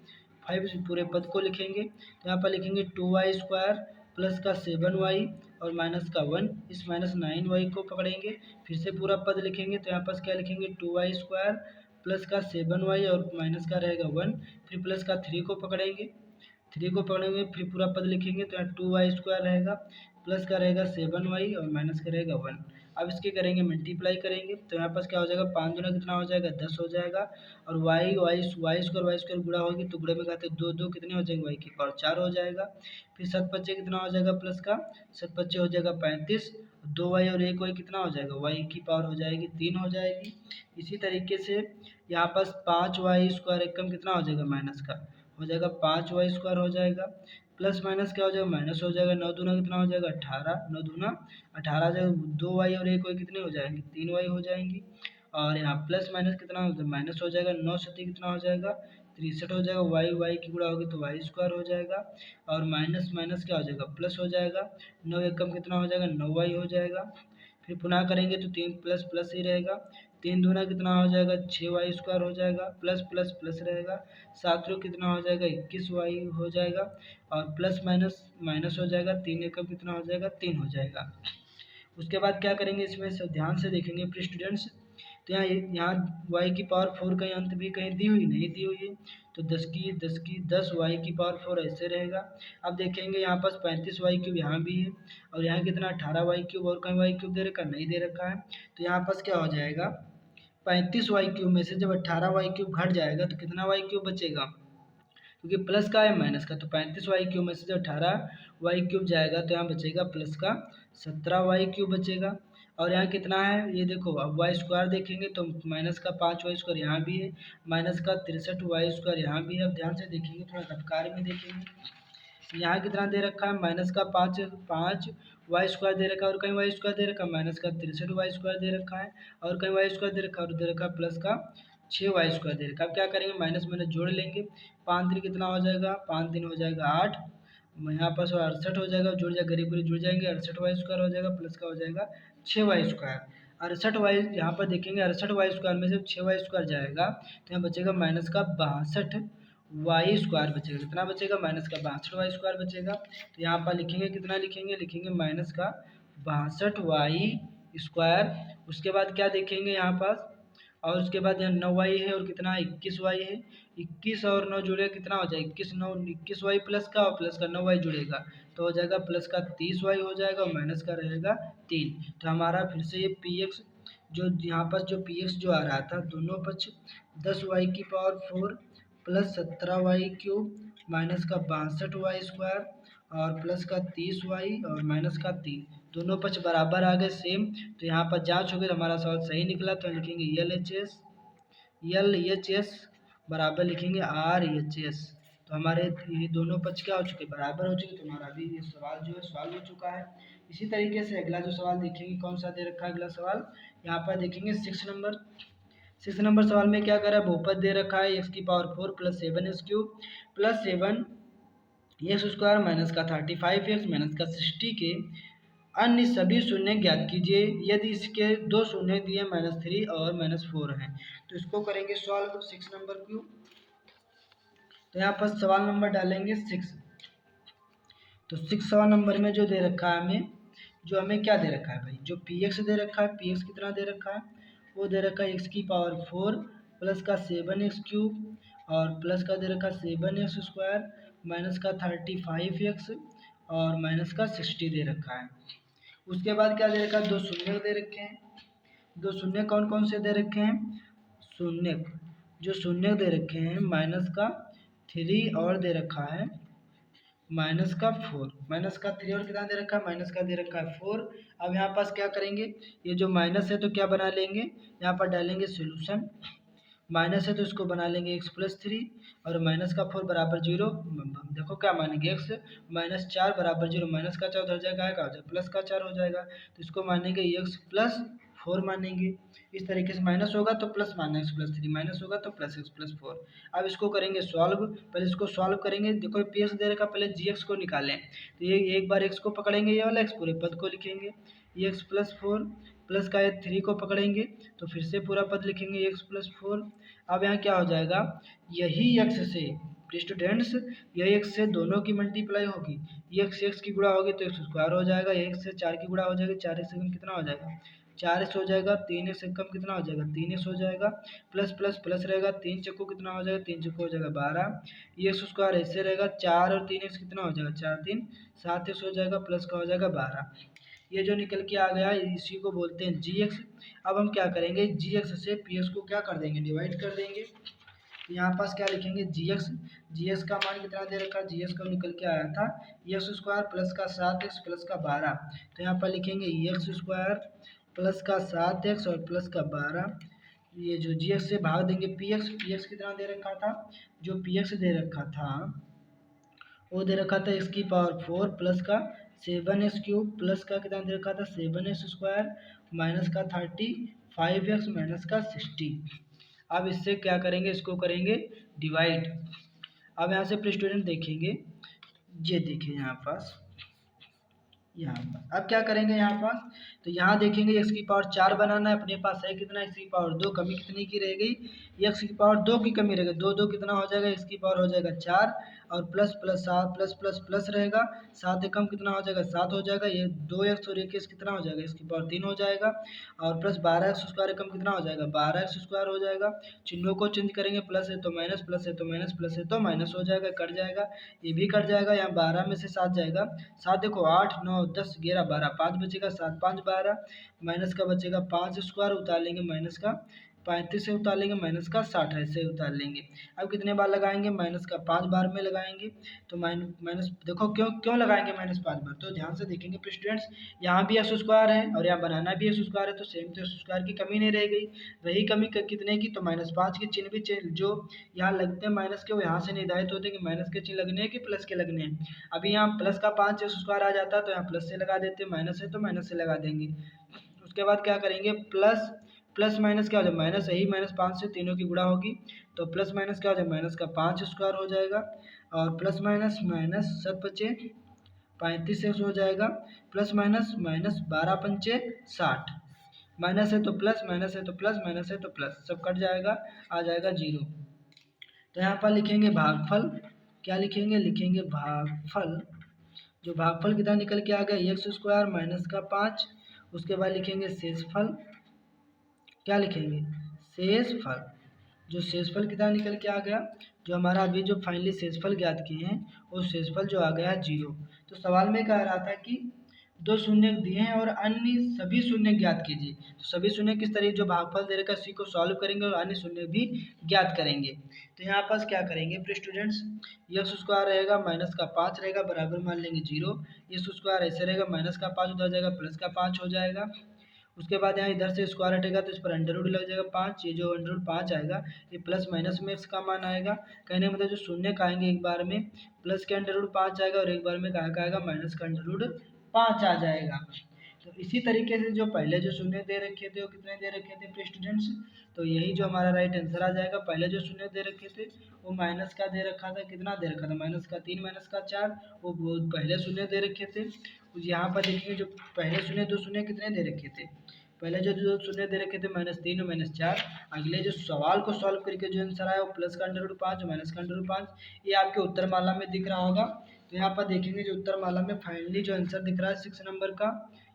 5 पूरे पद को लिखेंगे। तो यहाँ पर लिखेंगे 2y² प्लस का 7y और माइनस का 1, इस माइनस 9y को पकड़ेंगे, फिर से पूरा पद लिखेंगे। तो यहाँ पास क्या लिखेंगे 2y² प्लस का 7y और माइनस का रहेगा 1, फिर प्लस का 3 को पकड़ेंगे, 3 को पकड़ेंगे फिर पूरा पद लिखेंगे। तो यहाँ 2y² रहेगा प्लस का रहेगा 7y और माइनस का रहेगा 1। अब इसके करेंगे मल्टीप्लाई करेंगे, तो यहाँ पास क्या हो जाएगा 5 दूना कितना हो जाएगा 10 हो जाएगा। और y² गुणा होगी तो गुणे में खाते 2 कितने हो जाएंगे y⁴ 4 हो जाएगा। फिर 7 5 कितना हो जाएगा प्लस का 7 5 हो जाएगा 35, 2y और 1y कितना हो जाएगा y⁴ हो जाएगी 3 हो जाएगी। इसी तरीके से यहाँ पास 5y² एक कम कितना हो जाएगा माइनस का हो जाएगा 5y² हो जाएगा, प्लस माइनस क्या हो जाएगा माइनस हो जाएगा। 9 दूना कितना हो जाएगा 18, 9 दूना 18 हो जाएगा। 2y और 1y कितने हो जाएंगे 3y हो जाएंगी। और यहाँ प्लस माइनस कितना हो जाएगा माइनस हो जाएगा। 9 सती कितना हो जाएगा 63 हो जाएगा। y की गुणा होगी तो y² हो जाएगा और माइनस माइनस क्या हो जाएगा प्लस हो जाएगा। 9 एकम कितना हो जाएगा 9y हो जाएगा। फिर पुनः करेंगे तो 3 प्लस प्लस ही रहेगा। 3 दूना कितना हो जाएगा 6y² हो जाएगा, प्लस प्लस प्लस रहेगा। 7 रो कितना हो जाएगा 21y हो जाएगा और प्लस माइनस माइनस हो जाएगा। 3 एकम कितना हो जाएगा 3 हो जाएगा। उसके बाद क्या करेंगे इसमें सब ध्यान से देखेंगे प्रिय स्टूडेंट्स। तो यहाँ y⁴ कहीं अंत भी कहीं दी हुई नहीं दी हुई है, तो 10 y⁴ ऐसे रहेगा। अब देखेंगे यहाँ पास 35y³ यहाँ भी है और यहाँ कितना 18y³ और कहीं y³ दे रखा नहीं दे रखा है। तो यहाँ पास क्या हो जाएगा 35y³ में से जब 18y³ घट जाएगा तो कितना y³ बचेगा, क्योंकि प्लस का है माइनस का, तो 35y³ में से जब 18y³ जाएगा तो यहाँ बचेगा प्लस का 17y³ बचेगा। और यहाँ कितना है ये देखो, अब वाई स्क्वायर देखेंगे तो माइनस का 5y² यहाँ भी है, माइनस का 63y² यहाँ भी है। अब ध्यान से देखेंगे, थोड़ा रफ्तार में देखेंगे, यहाँ कितना दे रखा है, माइनस का 5y² दे रखा है, और कहीं y² दे रखा है माइनस का 63y² दे रखा है, और कहीं y² दे रखा है और दे रखा है प्लस का 6y² दे रखा है। अब क्या करेंगे, माइनस माइनस जोड़ लेंगे, 5 दिन कितना हो जाएगा, 5 दिन हो जाएगा 8, यहाँ पर 68 हो जाएगा, जुड़ जाएगा, गरीब जुड़ जाएंगे, 68y² हो जाएगा, प्लस का हो जाएगा 6y²। 68y यहाँ पर देखेंगे, 68y² में से 6y² जाएगा तो यहाँ बचेगा माइनस का 62y² बचेगा। कितना बचेगा, माइनस का 62y² बचेगा। तो यहाँ पर लिखेंगे, कितना लिखेंगे, लिखेंगे माइनस का 62y²। उसके बाद क्या देखेंगे यहाँ पास, और उसके बाद यहाँ 9y है और कितना 21y है, 21 और 9 जुड़ेगा कितना हो जाएगा, 21y प्लस का, और प्लस का 9y जुड़ेगा तो हो जाएगा प्लस का 30y हो जाएगा, और माइनस का रहेगा 3। तो हमारा फिर से ये px जो यहाँ पर जो px जो आ रहा था, दोनों पक्ष 10y⁴ प्लस 17y³ माइनस का 62y² और प्लस का 30y और माइनस का 3, दोनों पक्ष बराबर आ गए सेम। तो यहाँ पर जांच हो गई तो हमारा सवाल सही निकला। तो लिखेंगे LHS बराबर लिखेंगे RHS। तो हमारे ये दोनों पक्ष क्या हो चुके, बराबर हो चुके। तो हमारा अभी ये सवाल जो है सॉल्व हो चुका है। इसी तरीके से अगला जो सवाल देखेंगे, कौन सा दे रखा है अगला सवाल, यहाँ पर देखेंगे 6 नंबर सवाल में क्या करा है, बहुपद दे रखा है x⁴ plus 7x³ plus 7x² minus का 35x माइनस का 60 के अन्य सभी शून्य ज्ञात कीजिए यदि इसके दो शून्य दिए -3 और -4 हैं। तो इसको करेंगे सॉल्व 6 नंबर क्यू। तो यहाँ पर सवाल नंबर डालेंगे 6। तो 6 सवाल नंबर में जो दे रखा है हमें, जो हमें क्या दे रखा है भाई, जो px दे रखा है, px कितना दे रखा है, वो दे रखा है x⁴ प्लस का 7x³ और प्लस का दे रखा है 7x² माइनस का 35x और माइनस का 60 दे रखा है। उसके बाद क्या दे रखा है, दो शून्य दे रखे हैं। दो शून्य कौन कौन से दे रखे हैं, शून्य जो शून्य दे रखे हैं माइनस का 3 और दे रखा है माइनस का 4, माइनस का 3 और कितना दे रखा है, माइनस का दे रखा है 4। अब यहाँ पास क्या करेंगे, ये जो माइनस है तो क्या बना लेंगे, यहाँ पर डालेंगे सोल्यूशन, माइनस है तो इसको बना लेंगे x+3 और माइनस का 4 बराबर 0। देखो क्या मानेंगे, x माइनस 4 बराबर 0, माइनस का 4 उधर जाएगा का हो जाएगा प्लस का 4 हो जाएगा, तो इसको मानेंगे x+4 मानेंगे। इस तरीके से माइनस होगा तो प्लस मानना x+3, माइनस होगा तो प्लस x+4। अब इसको करेंगे सॉल्व, पहले इसको सॉल्व करेंगे। देखो px दे रखा, पहले gx को निकालें। तो ये एक बार x को पकड़ेंगे, ये वाला x पूरे पद को लिखेंगे, ये x+4 प्लस का 3 को पकड़ेंगे तो फिर से पूरा पद लिखेंगे x+4। अब यहाँ क्या हो जाएगा, यही x से स्टूडेंट्स, यही x से दोनों की मल्टीप्लाई होगी, ये x की गुणा होगी तो x² हो जाएगा, ये x से 4 की गुणा हो जाएगी, 4x से कम कितना हो जाएगा 4x हो जाएगा, 3x से कम कितना हो जाएगा 3x हो जाएगा, प्लस प्लस प्लस रहेगा, 3 चक्को कितना हो जाएगा 3 चक्को हो जाएगा 12, ये x² ऐसे रहेगा, 4 और 3x कितना हो जाएगा 4 3 7x हो जाएगा, प्लस का हो जाएगा 12। ये जो निकल के आ गया इसी को बोलते हैं gx। अब हम क्या करेंगे, gx से px को क्या कर देंगे, डिवाइड कर देंगे। तो यहाँ पास क्या लिखेंगे, gx का मान कितना दे रखा है, gx का निकल के आया था x² प्लस का 7x प्लस का 12। तो यहाँ पर लिखेंगे x² प्लस का 7x और प्लस का 12, ये जो gx से भाग देंगे px कितना दे रखा था, जो px दे रखा था वो दे रखा था x⁴ प्लस का 7x³ प्लस का कितना दे रखा था 7x² माइनस का 35x माइनस का 60। अब इससे क्या करेंगे, इसको करेंगे डिवाइड। अब यहाँ से स्टूडेंट देखेंगे, ये देखिए यहाँ पास, यहाँ पर अब क्या करेंगे यहाँ पास, तो यहाँ देखेंगे x⁴ बनाना है, अपने पास है कितना x⁴ कमी कितनी की रह गई, x⁴ की कमी रह गई, 2 कितना हो जाएगा x⁴ हो जाएगा 4 और plus plus 7 plus plus plus रहेगा, 7 कम कितना हो जाएगा 7 हो जाएगा, ये 2x और 1x कितना हो जाएगा x⁴ 3 हो जाएगा, और प्लस 12x² कम कितना हो जाएगा 12x² हो जाएगा। चिन्हों को चेंज करेंगे, प्लस है तो माइनस, प्लस है तो माइनस, प्लस है तो माइनस हो जाएगा, कट जाएगा, ये भी कट जाएगा, यहाँ 12 में से 7 जाएगा, 7 देखो 8 9 10 11 12, 5 बचेगा, 7 5 12, माइनस का बचेगा 5² उतार लेंगे माइनस का 35 से उतार लेंगे, माइनस का 60 ऐसे उतार लेंगे। अब कितने बार लगाएंगे, माइनस का 5 बार में लगाएंगे। तो माइनस देखो क्यों क्यों लगाएंगे माइनस 5 बार, तो ध्यान से देखेंगे स्टूडेंट्स, यहाँ भी एक्स स्क्वायर है और यहाँ बनाना भी एक्स स्क्वायर है, तो सेम तो एक्स स्क्वायर की कमी नहीं रह गई। रही कमी कितने की, तो -5 के चिन्ह भी जो यहाँ लगते हैं माइनस के, वो यहाँ से निर्धारित होते हैं कि माइनस के चिन्ह लगने हैं कि प्लस के लगने हैं। अभी यहाँ प्लस का 5 एक्स स्क्वायर आ जाता है, तो यहाँ प्लस से लगा देते हैं, माइनस है तो माइनस से लगा देंगे। उसके बाद क्या करेंगे, प्लस प्लस माइनस क्या हो जाए, माइनस यही -5 से तीनों की गुणा होगी, तो प्लस माइनस क्या हो जाए, माइनस का 5 स्क्वायर हो जाएगा, और प्लस माइनस माइनस 7 बचे 35 एक्स हो जाएगा, प्लस माइनस माइनस 12 पंचे 60, माइनस है तो प्लस, माइनस है तो प्लस, माइनस है तो प्लस, सब कट जाएगा, आ जाएगा 0। तो यहाँ पर लिखेंगे भागफल, क्या लिखेंगे, लिखेंगे भागफल। जो भागफल कितना निकल के आ गया, एक्स स्क्वायर माइनस का 5। उसके बाद लिखेंगे शेषफल, क्या लिखेंगे, शेषफल। जो शेषफल कितना निकल के आ गया, जो हमारा अभी जो फाइनली शेषफल ज्ञात किए हैं, वो शेषफल जो आ गया 0। तो सवाल में कह रहा था कि दो शून्य दिए हैं और अन्य सभी शून्य ज्ञात कीजिए। तो सभी शून्य किस तरीके, जो भागफल दे रखा है इसी को सॉल्व करेंगे और अन्य शून्य भी ज्ञात करेंगे। तो यहाँ पास क्या करेंगे फिर स्टूडेंट्स, एक्स स्क्वायर रहेगा माइनस का 5 रहेगा, बराबर मान लेंगे 0। एक्स स्क्वायर ऐसे रहेगा, माइनस का 5 उधर जाएगा, प्लस का 5 हो जाएगा। उसके बाद यहाँ इधर से स्क्वायर हटेगा तो इस पर अंडर रूट लग जाएगा 5, ये जो अंडर रूट 5 आएगा ये प्लस माइनस में इसका मान आएगा। कहने मतलब जो शून्य का आएंगे एक बार में प्लस के अंडर रूट 5 आएगा और एक बार में क्या आएगा, माइनस का अंडर रूट 5 आ जाएगा। तो इसी तरीके से जो पहले जो शून्य दे रखे थे वो कितने दे रखे थे फिर स्टूडेंट्स, तो यही जो हमारा राइट आंसर आ जाएगा। पहले जो शून्य दे रखे थे वो माइनस का दे रखा था, कितना दे रखा था, माइनस का 3 माइनस का 4, वो पहले शून्य दे रखे थे। यहाँ पर देखेंगे जो पहले शून्य दो शून्य कितने दे रखे थे, पहले जो दो शून्य दे रखे थे -3 और -4। अगले जो सवाल को सॉल्व करके जो आंसर आया वो प्लस का अंडर रूट 5 माइनस का अंडर रूट 5, ये आपके उत्तर माला में दिख रहा होगा। तो यहाँ पर देखेंगे जो उत्तर माला में फाइनली जो आंसर दिख रहा है 6 नंबर का,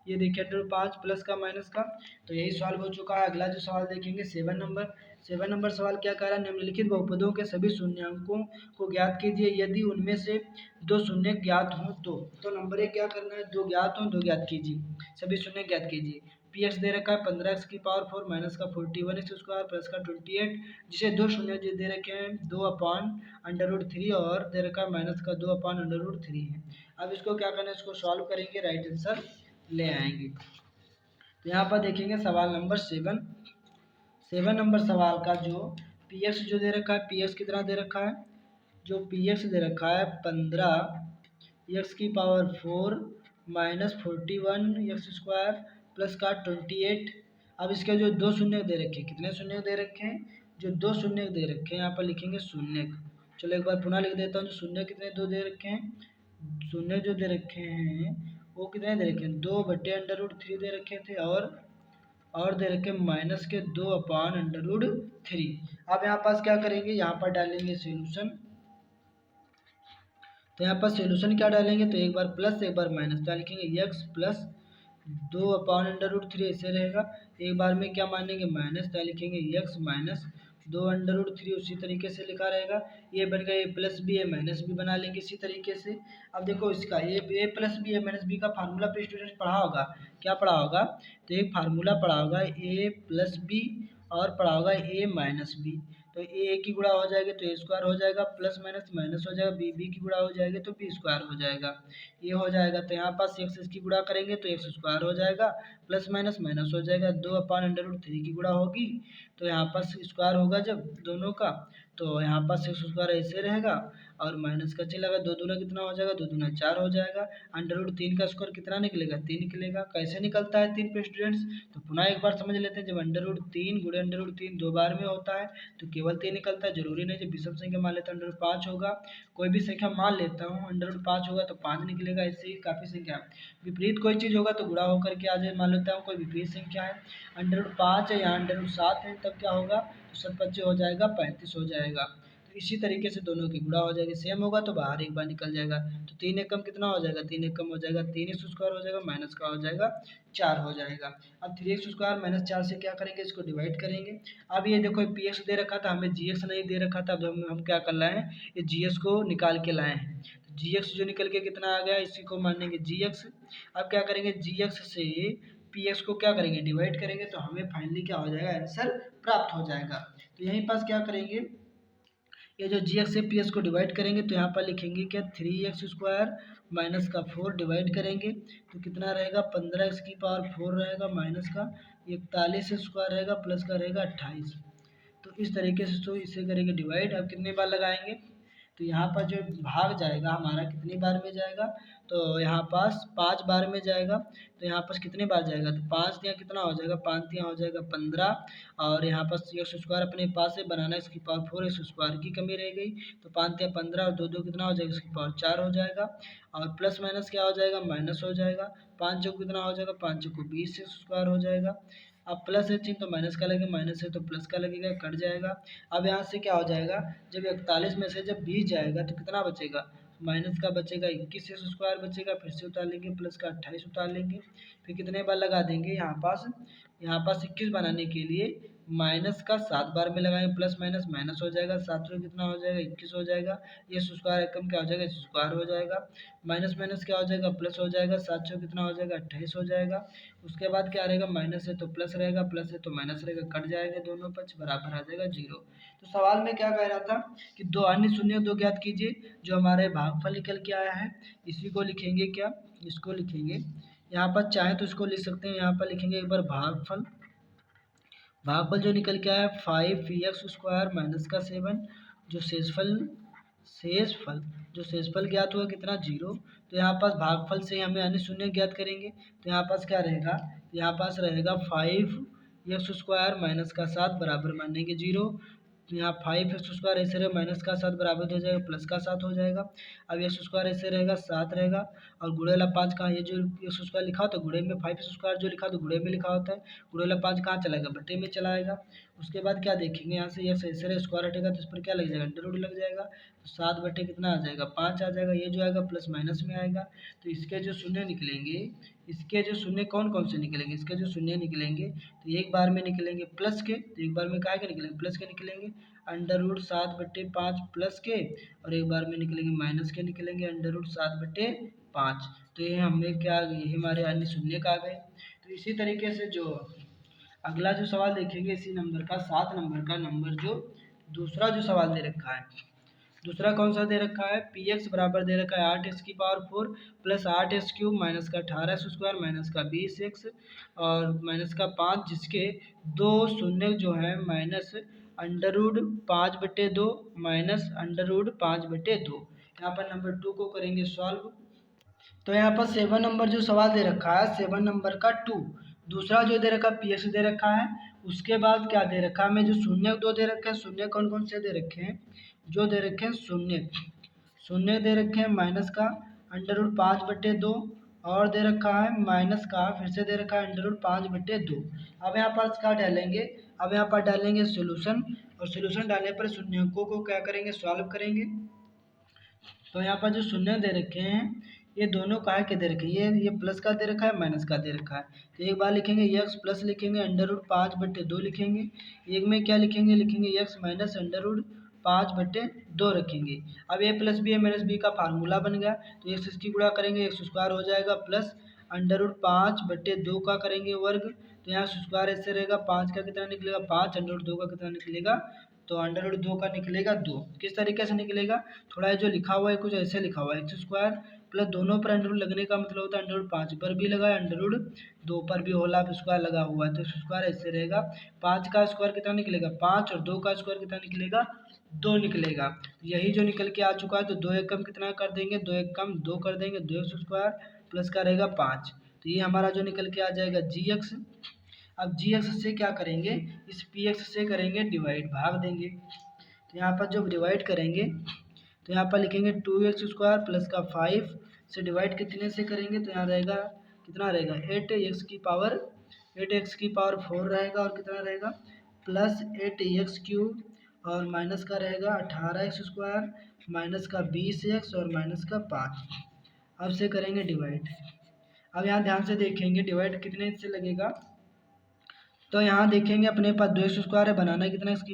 ये देखिए अंडर रूट 5 प्लस का माइनस का, तो यही सॉल्व हो चुका है। अगला जो सवाल देखेंगे 7 नंबर। 7 नंबर सवाल क्या कह रहा है, निम्नलिखित बहुपदों के सभी शून्यांकों को ज्ञात कीजिए यदि उनमें से दो शून्य ज्ञात हों तो नंबर 1 क्या करना है, दो ज्ञात हों दो ज्ञात कीजिए, सभी शून्य ज्ञात कीजिए। पी एक्स दे रखा है 15x की पावर 4 माइनस का 41x स्क्वायर प्लस का 28, जिसे दो शून्य दे रखे हैं 2/√3 और दे रखा है माइनस का 2/√3 है। अब इसको क्या करना है, इसको सॉल्व करेंगे, राइट आंसर ले आएंगे। तो यहाँ पर देखेंगे सवाल नंबर 7 नंबर सवाल का जो पी एक्स जो दे रखा है, पी एक्स कितना दे रखा है, जो पी एक्स दे रखा है 15x की power 4 minus 41x square plus का 28। अब इसके जो दो शून्य दे रखे हैं, कितने शून्य दे रखे हैं, जो दो शून्य दे रखे हैं यहाँ पर लिखेंगे शून्य। चलो एक बार पुनः लिख देता हूँ, जो शून्य कितने दो दे रखे हैं, शून्य जो दे रखे हैं वो कितने दे रखे हैं, 2/√3 दे रखे थे और दे रखे माइनस के 2/√3। अब यहाँ पास क्या करेंगे, यहाँ पर डालेंगे सोल्यूशन। तो यहाँ पर सोल्यूशन क्या डालेंगे, तो एक बार प्लस एक बार माइनस, क्या लिखेंगे x प्लस 2/√3 ऐसे रहेगा। एक बार में क्या मानेंगे माइनस, क्या लिखेंगे x माइनस 2/√3 उसी तरीके से लिखा रहेगा। ये बन गया a plus B, A minus B बना लेंगे इसी तरीके से। अब देखो इसका A plus B A minus B का फार्मूला पे स्टूडेंट पढ़ा होगा, क्या पढ़ा होगा, तो एक फार्मूला पढ़ा होगा ए प्लस बी और पढ़ा होगा ए माइनस बी। तो ए की गुणा हो जाएगी तो ए स्क्वायर हो जाएगा, प्लस माइनस माइनस हो जाएगा, बी की गुणा हो जाएगी तो बी स्क्वायर हो जाएगा, ये हो जाएगा। तो यहाँ पास एक्स की गुणा करेंगे तो एक्स स्क्वायर हो जाएगा, प्लस माइनस माइनस हो जाएगा, 2/√3 की गुणा होगी तो यहाँ पास स्क्वायर होगा जब दोनों का, तो यहाँ पास एक्स स्क्वायर ऐसे रहेगा और माइनस का चलेगा, 2 दूना कितना हो जाएगा, 2 दूना 4 हो जाएगा। √3 का स्क्वायर कितना निकलेगा, 3 निकलेगा। कैसे निकलता है 3 पे स्टूडेंट्स, तो पुनः एक बार समझ लेते हैं, जब √3 गुणे √3 दो बार में होता है तो केवल 3 निकलता है, जरूरी नहीं जब विषम संख्या मान लेता हूँ √5 होगा, कोई भी संख्या मान लेता हूँ √5 होगा तो 5 निकलेगा। ऐसे ही काफ़ी संख्या विपरीत कोई चीज़ होगा तो गुणा होकर के आ जाए, मान लेता हूँ कोई विपरीत संख्या है √5 है, यहाँ √7 है, तब क्या होगा, तो 7 25 हो जाएगा 35 हो जाएगा। तो इसी तरीके से दोनों की गुणा हो जाएगी, सेम होगा तो बाहर एक बार निकल जाएगा। तो 3 एकम कितना हो जाएगा, 3 एकम हो जाएगा 3x स्क्वायर हो जाएगा, माइनस का हो जाएगा 4 हो जाएगा। अब 3x स्क्वायर माइनस 4 से क्या करेंगे, इसको डिवाइड करेंगे। अब ये देखो पी एक्स दे रखा था, हमें जी एक्स नहीं दे रखा था, अब हम क्या कर लाए हैं, ये जी एक्स को निकाल के लाए हैं। जी एक्स जो निकल के कितना आ गया, इसी को मानेंगे जी एक्स। अब क्या करेंगे, जी एक्स से पी एक्स को क्या करेंगे, डिवाइड करेंगे, तो हमें फाइनली क्या हो जाएगा, आंसर प्राप्त हो जाएगा। तो यहीं पास क्या करेंगे, ये जो जी एक्स से पी एक्स को डिवाइड करेंगे तो यहाँ पर लिखेंगे क्या, 3x² माइनस का 4 डिवाइड करेंगे तो कितना रहेगा, 15x⁴ रहेगा, माइनस का 41² रहेगा, प्लस का रहेगा 28। तो इस तरीके से तो इसे करेंगे डिवाइड। अब कितने बार लगाएंगे, तो यहाँ पर जो भाग जाएगा हमारा कितनी बार में जाएगा, तो यहाँ पास 5 बार में जाएगा। तो यहाँ पास कितने बार जाएगा, तो 5 दिया कितना हो जाएगा, 5 दिया हो जाएगा 15, और यहाँ पास x² अपने पास से बनाना x⁴ x² की कमी रह गई, तो 5 दिया 15 और 2 2 कितना हो जाएगा, x⁴ हो जाएगा, और प्लस माइनस क्या हो जाएगा, माइनस हो जाएगा, 5 चौक कितना हो जाएगा, 5 चौक 20 x² हो जाएगा। अब प्लस है चिन्ह तो माइनस का लगेगा, माइनस है तो प्लस का लगेगा, कट जाएगा। अब यहाँ से क्या हो जाएगा, जब 41 में से जब 20 जाएगा तो कितना बचेगा, माइनस का बचेगा 21x² बचेगा, फिर से उतार लेंगे, प्लस का 28 उतार लेंगे, फिर कितने बार लगा देंगे, यहाँ पास 21 बनाने के लिए माइनस का 7 बार में लगाएंगे, प्लस माइनस माइनस हो जाएगा, 7 में कितना हो जाएगा, 21 हो जाएगा, ये x² कम क्या हो जाएगा, x² हो जाएगा, माइनस माइनस क्या हो जाएगा, प्लस हो जाएगा, 7 चौक कितना हो जाएगा, 28 हो जाएगा। उसके बाद क्या रहेगा, माइनस है तो प्लस रहेगा, प्लस है तो माइनस रहेगा, कट जाएगा, दोनों पक्ष बराबर आ जाएगा 0। तो सवाल में क्या कह रहा था कि दो अन्य शून्य दो ज्ञात कीजिए, जो हमारे भागफल निकल के आया है, इसी को लिखेंगे क्या, इसको लिखेंगे, यहाँ पर चाहे तो इसको लिख सकते हैं, यहाँ पर लिखेंगे एक बार भागफल, भागफल जो निकल के आया 5x² माइनस का 7, जो शेषफल जो शेषफल ज्ञात हुआ कितना, 0। तो यहाँ पास भागफल से हमें अन्य शून्य ज्ञात करेंगे, तो यहाँ पास क्या रहेगा, यहाँ पास रहेगा 5x² माइनस का 7 बराबर मानेंगे 0। तो यहाँ 5x² ऐसे रहेगा, माइनस का 7 बराबर हो जाएगा, प्लस का 7 हो जाएगा। अब x² ऐसे रहेगा, 7 रहेगा, और गुणेला 5 कहाँ, ये जो x² लिखा होता है गुणे में, 5x² जो लिखा तो गुणे में लिखा होता है, गुणेला 5 कहाँ चलाएगा, बटे में चलाएगा। उसके बाद क्या देखेंगे, यहाँ से x ऐसे रहे, स्क्वायर हटेगा तो इस पर क्या लग जाएगा, अंडर रूट लग जाएगा, तो 7 बटे कितना आ जाएगा, 5 आ जाएगा, ये जो आएगा प्लस माइनस में आएगा। तो इसके जो शून्य निकलेंगे, इसके जो शून्य कौन कौन से निकलेंगे, इसके जो शून्य निकलेंगे तो एक बार में निकलेंगे प्लस के, तो एक बार में काहे के निकलेंगे, प्लस के निकलेंगे, अंडर रूट 7/5 प्लस के, और एक बार में निकलेंगे माइनस के निकलेंगे, अंडर रूट 7/5। तो ये हमें क्या, ये हमारे अन्य शून्य का आ गए। तो इसी तरीके से जो अगला जो सवाल देखेंगे इसी नंबर का 7 नंबर का नंबर जो दूसरा जो सवाल दे रखा है, दूसरा कौन सा दे रखा है, पी एक्स बराबर दे रखा है 8x⁴ प्लस 8x³ माइनस का 18x² माइनस का 20x और माइनस का 5, जिसके दो शून्य जो है minus under root 5/2 minus under root 5/2। यहाँ पर नंबर 2 को करेंगे सॉल्व। तो यहाँ पर 7 नंबर जो सवाल दे रखा है, 7 नंबर का 2, दूसरा जो दे रखा है पी एक्स दे रखा है, उसके बाद क्या दे रखा है, हमें जो शून्य दो दे रखे हैं, शून्य कौन कौन से दे रखे हैं, जो दे रखे हैं शून्य दे रखे हैं माइनस का अंडर रूट 5/2, और दे रखा है माइनस का, फिर से दे रखा है अंडर रूट 5/2। अब यहाँ पर क्या डालेंगे, अब यहाँ पर डालेंगे सोल्यूशन, और सोल्यूशन डालने पर शून्यों को क्या करेंगे, सॉल्व करेंगे। तो यहाँ पर जो शून्य दे रखे हैं ये दोनों काहे के दे रखे हैं, ये प्लस का दे रखा है, माइनस का दे रखा है। तो एक बार लिखेंगे x प्लस लिखेंगे अंडर रूट 5/2 लिखेंगे, एक में क्या लिखेंगे, लिखेंगे x माइनस अंडर रूट 5/2 रखेंगे। अब a plus B minus B का फार्मूला बन गया, तो x इसकी गुणा करेंगे x² हो जाएगा, प्लस अंडर रूट 5/2 का करेंगे वर्ग, तो यहाँ स्क्वायर ऐसे रहेगा, 5 का कितना निकलेगा 5, अंडर रूट 2 का कितना निकलेगा, तो अंडर रूट 2 का निकलेगा 2। किस तरीके से निकलेगा, थोड़ा जो लिखा हुआ है कुछ ऐसे लिखा हुआ है, x² प्लस दोनों पर अंडर रूट लगने का मतलब होता है अंडर रूट 5 पर भी लगा है, अंडर रूट 2 पर भी होल ऑफ स्क्वायर लगा हुआ है, तो स्क्वायर ऐसे रहेगा, 5 का स्क्वायर कितना निकलेगा 5, और 2 का स्क्वायर कितना निकलेगा 2 निकलेगा। यही जो निकल के आ चुका है, तो 2 एक कम कितना कर देंगे, 2 एक कम 2 कर देंगे, 2x² प्लस का रहेगा 5, तो ये हमारा जो निकल के आ जाएगा gx। अब gx से क्या करेंगे, इस px से करेंगे डिवाइड, भाग देंगे, तो यहाँ पर जब डिवाइड करेंगे तो यहाँ पर लिखेंगे 2x² प्लस का 5 से डिवाइड कितने से करेंगे, तो यहाँ रहेगा कितना रहेगा 8x⁴ रहेगा, और कितना रहेगा प्लस 8x³ और माइनस का रहेगा 18x² माइनस का 20x और माइनस का 5। अब से करेंगे डिवाइड। अब यहाँ ध्यान से देखेंगे डिवाइड कितने से लगेगा, तो यहाँ देखेंगे अपने पास 2x² है, बनाना कितना x⁴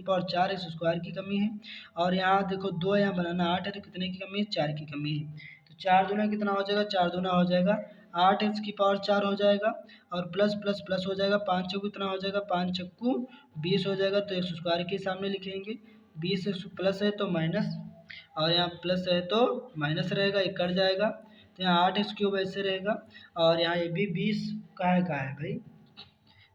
x² की कमी है, और यहाँ देखो 2 यहाँ बनाना 8 है, तो कितने की कमी है 4 की कमी है, तो 4 दूना कितना हो जाएगा 4 दूना हो जाएगा 8x की पावर 4 हो जाएगा और प्लस प्लस प्लस हो जाएगा, 5 चौको कितना हो जाएगा, 5 चक्कू 20 हो जाएगा। तो एक्स स्क्वायर के सामने लिखेंगे, 20 प्लस है तो माइनस, और यहाँ प्लस है तो माइनस रहेगा, एक कट जाएगा। तो यहाँ 8x क्यूब ऐसे रहेगा, और यहाँ ये भी 20 का है भाई।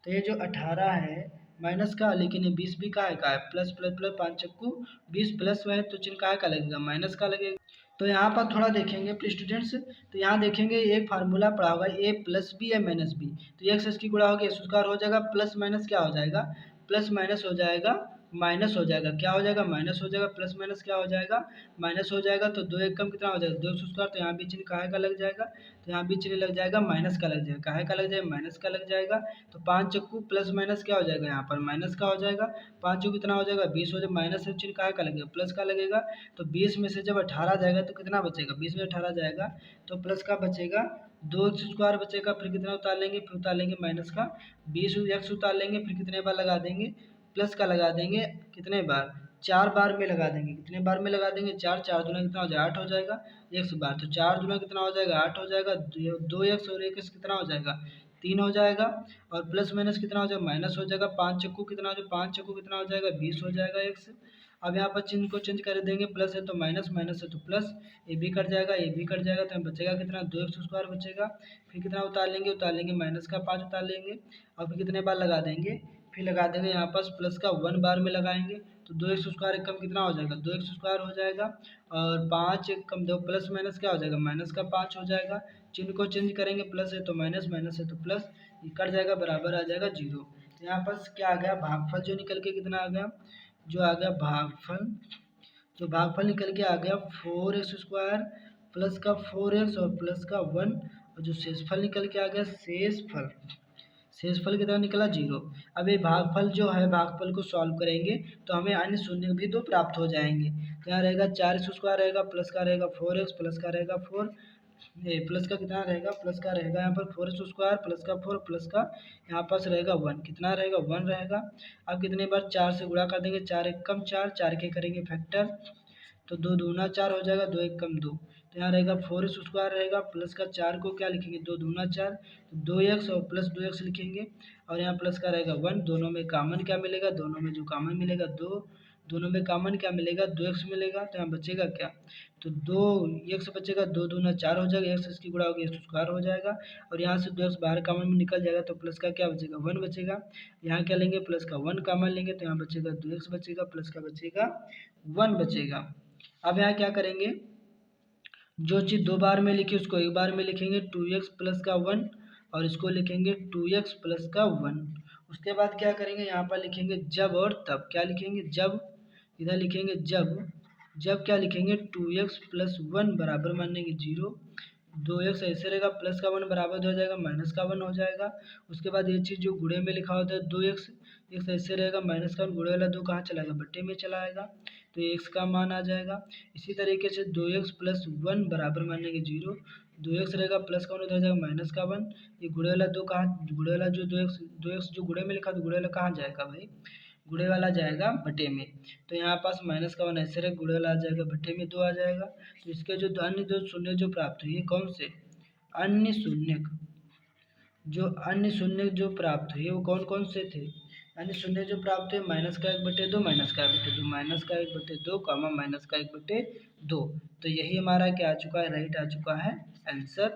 तो ये जो 18 है माइनस का, लेकिन ये 20 भी का है प्लस प्लस प्लस, 5 चक्कू 20 प्लस में है तो चिन्ह का लगेगा, माइनस का लगेगा। तो यहाँ पर थोड़ा देखेंगे प्लीज स्टूडेंट्स, तो यहाँ देखेंगे एक फार्मूला पड़ा होगा ए प्लस बी या माइनस बी, तो एक्स की गुणा होगी एक्स स्क्वायर हो जाएगा, प्लस माइनस क्या हो जाएगा, प्लस माइनस हो जाएगा माइनस हो जाएगा, क्या हो जाएगा, माइनस हो जाएगा, प्लस माइनस क्या हो जाएगा, माइनस हो जाएगा। तो 2 एकम कितना हो जाएगा, 2 एक्स स्क्वायर, तो यहाँ भी चिन्ह काहे का लग जाएगा, तो यहाँ भी चिन्ह लग जाएगा माइनस का लग जाएगा, काहे का लग जाएगा, माइनस का लग जाएगा। तो 5 चक्कू प्लस माइनस क्या हो जाएगा, यहाँ पर माइनस का हो जाएगा, 5 चक्कू कितना हो जाएगा, 20 हो जाएगा, माइनस से चिन्ह काहे का लगेगा, प्लस का लगेगा। तो 20 में से जब 18 जाएगा तो कितना बचेगा, 20 में 18 जाएगा तो प्लस का बचेगा, 2 एक्स स्क्वायर बचेगा, फिर कितना उतार लेंगे, फिर उतार लेंगे माइनस का, 20 एक्स उतार लेंगे, फिर कितने बार लगा देंगे, प्लस का लगा देंगे, कितने बार, 4 बार में लगा देंगे, कितने बार में लगा देंगे, 4, 4 दूना कितना हो जाएगा, 8 हो जाएगा, 1 बार, तो 4 दूना कितना हो जाएगा, 8 हो जाएगा, 2 एक्स और 1 एक्स कितना हो जाएगा, 3 हो जाएगा, और प्लस माइनस कितना हो जाएगा, माइनस हो जाएगा, 5 चक्कू कितना हो जाएगा, 5 चक्कू कितना हो जाएगा, 20 हो जाएगा एक्स। अब यहाँ पर चिन्ह को चेंज कर देंगे, प्लस है तो माइनस, माइनस है तो प्लस, ये भी कट जाएगा, ये भी कट जाएगा, तो हमें बचेगा कितना, 2 एक्स स्क्वायर बचेगा, फिर कितना उतार लेंगे माइनस का 5 उतार लेंगे, और फिर कितने बार लगा देंगे, फिर लगा देंगे यहाँ पास प्लस का 1 बार में लगाएंगे, तो 2 एक्स स्क्वायर एक कम कितना हो जाएगा, 2 एक्स स्क्वायर हो जाएगा, और 5 एक कम 2 प्लस माइनस क्या हो जाएगा, माइनस का 5 हो जाएगा। चिन्ह को चेंज करेंगे, प्लस है तो माइनस, माइनस है तो प्लस, ये कट जाएगा, बराबर आ जाएगा 0। तो यहाँ पास क्या आ गया, भागफल जो निकल के कितना आ गया, जो आ गया भागफल, जो भागफल निकल के आ गया 4x स्क्वायर प्लस का 4x और प्लस का 1, और जो शेषफल निकल के आ गया शेषफल कितना निकला, 0। अब ये भागफल जो है, भागफल को सॉल्व करेंगे तो हमें अन्य शून्य भी दो प्राप्त हो जाएंगे। तो यहाँ रहेगा 4x स्क्वायर रहेगा, प्लस का रहेगा 4x, प्लस का रहेगा 4, ये प्लस का कितना रहेगा, प्लस का रहेगा यहाँ पर 4x स्क्वायर, प्लस का 4, प्लस का यहाँ पास रहेगा 1, कितना रहेगा, 1 रहेगा। अब कितने बार 4 से गुणा कर देंगे, 4 एक कम 4, 4 के करेंगे फैक्टर, तो 2 दूना 4 हो जाएगा, 2 एक कम 2, तो यहाँ रहेगा 4x स्क्वायर रहेगा, प्लस का 4 को क्या लिखेंगे, 2 दूना 4, तो 2x और प्लस 2x लिखेंगे, और यहाँ प्लस का रहेगा 1, दोनों में कॉमन क्या मिलेगा, दोनों में जो कॉमन मिलेगा 2, दोनों में कॉमन क्या मिलेगा, 2x मिलेगा, तो यहाँ बचेगा क्या, तो 2x बचेगा, 2 दूना 4 हो जाएगा, x इसकी गुणा होगी एक्स स्क्वायर हो जाएगा, और यहाँ से 2x बाहर कॉमन में निकल जाएगा, तो प्लस का क्या बचेगा, 1 बचेगा, यहाँ क्या लेंगे, प्लस का 1 कॉमन लेंगे, तो यहाँ बचेगा 2x बचेगा, प्लस का बचेगा 1 बचेगा। अब यहाँ क्या करेंगे, जो चीज़ 2 बार में लिखी उसको 1 बार में लिखेंगे, 2x प्लस का 1, और इसको लिखेंगे 2x प्लस का 1। उसके बाद क्या करेंगे, यहाँ पर लिखेंगे जब और तब, क्या लिखेंगे, जब, इधर लिखेंगे जब क्या लिखेंगे, 2x प्लस 1 बराबर मानेंगे 0, 2x ऐसे रहेगा, प्लस का 1 बराबर हो जाएगा, माइनस का 1 हो जाएगा। उसके बाद ये चीज़ जो गुणे में लिखा होता है 2x, x ऐसे रहेगा, माइनस का 1 गुणे वाला 2 कहाँ चला गया, बट्टे में चला आएगा, तो x का मान आ जाएगा। इसी तरीके से 2x प्लस 1 बराबर मानेंगे 0, 2x रहेगा, प्लस का 1 उधर जाएगा, माइनस का 1, ये गुणे वाला 2 कहाँ, गुणे वाला जो 2x जो गुणे में लिखा तो गुणे वाला कहाँ जाएगा भाई, गुणे वाला जाएगा बटे में, तो यहाँ पास माइनस का 1 ऐसे रहे, गुणे वाला आ जाएगा, बटे में 2 आ जाएगा। तो इसके जो अन्य जो शून्य जो प्राप्त हुए कौन से, अन्य शून्य, जो अन्य शून्य जो प्राप्त हुए वो कौन कौन से थे, अन्य शून्य जो प्राप्त हुए माइनस का 1/2, माइनस का 1/2, माइनस का 1/2 कामा माइनस का 1/2, तो यही हमारा क्या आ चुका है, राइट आ चुका है आंसर।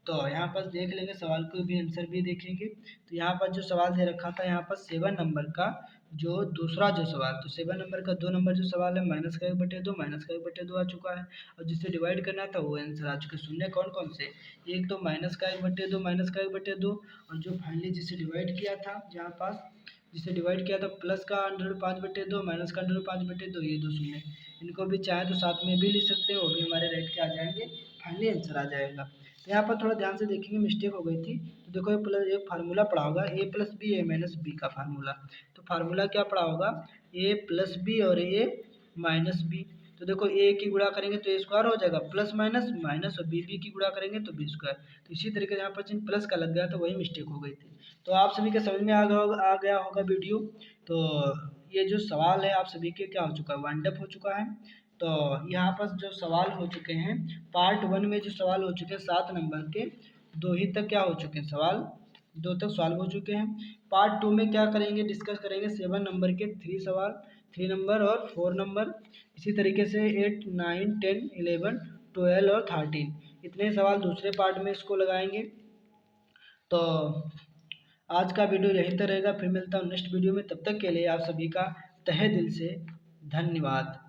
तो यहाँ पर देख लेंगे सवाल को भी, आंसर भी देखेंगे। तो यहाँ पर जो सवाल दे रखा था, यहाँ पर 7 नंबर का जो दूसरा जो सवाल, तो 7 नंबर का 2 नंबर जो सवाल है, माइनस का 1/2, माइनस का 1/2 आ चुका है, और जिससे डिवाइड करना था वो आंसर आ चुके। शून्य कौन कौन से, एक तो माइनस का 1/2, माइनस का 1/2, और जो फाइनली जिसे डिवाइड किया था, जहाँ पास जिसे डिवाइड किया था प्लस का अंडर 5/2, माइनस का अंडर 5/2, ये दो शून्य, इनको भी चाहे तो साथ में भी लिख सकते हो, वो भी हमारे राइट के आ जाएंगे, फाइनली आंसर आ जाएगा। तो यहाँ पर थोड़ा ध्यान से देखेंगे, मिस्टेक हो गई थी, तो देखो ये प्लस एक फार्मूला पड़ा होगा a plus B A minus B का फार्मूला, तो फार्मूला क्या पड़ा होगा, a प्लस बी और a माइनस बी, तो देखो a की गुणा करेंगे तो a स्क्वायर हो जाएगा, प्लस माइनस माइनस, और b की गुणा करेंगे तो b स्क्वायर, तो इसी तरीके से यहाँ पर चिन्ह प्लस का लग गया, तो वही मिस्टेक हो गई थी। तो आप सभी के समझ में आ गया होगा वीडियो। तो ये जो सवाल है आप सभी के क्या हो चुका है, वाइंड अप हो चुका है। तो यहाँ पर जो सवाल हो चुके हैं पार्ट 1 में, जो सवाल हो चुके हैं 7 नंबर के, दो ही तक क्या हो चुके हैं सवाल, दो तक सॉल्व हो चुके हैं। पार्ट 2 में क्या करेंगे, डिस्कस करेंगे 7 नंबर के 3 सवाल, 3 नंबर और 4 नंबर। इसी तरीके से 8, 9, 10, 11, 12 और 13 इतने सवाल दूसरे पार्ट में इसको लगाएंगे। तो आज का वीडियो यहीं तक रहेगा, फिर मिलता हूँ नेक्स्ट वीडियो में। तब तक के लिए आप सभी का तहे दिल से धन्यवाद।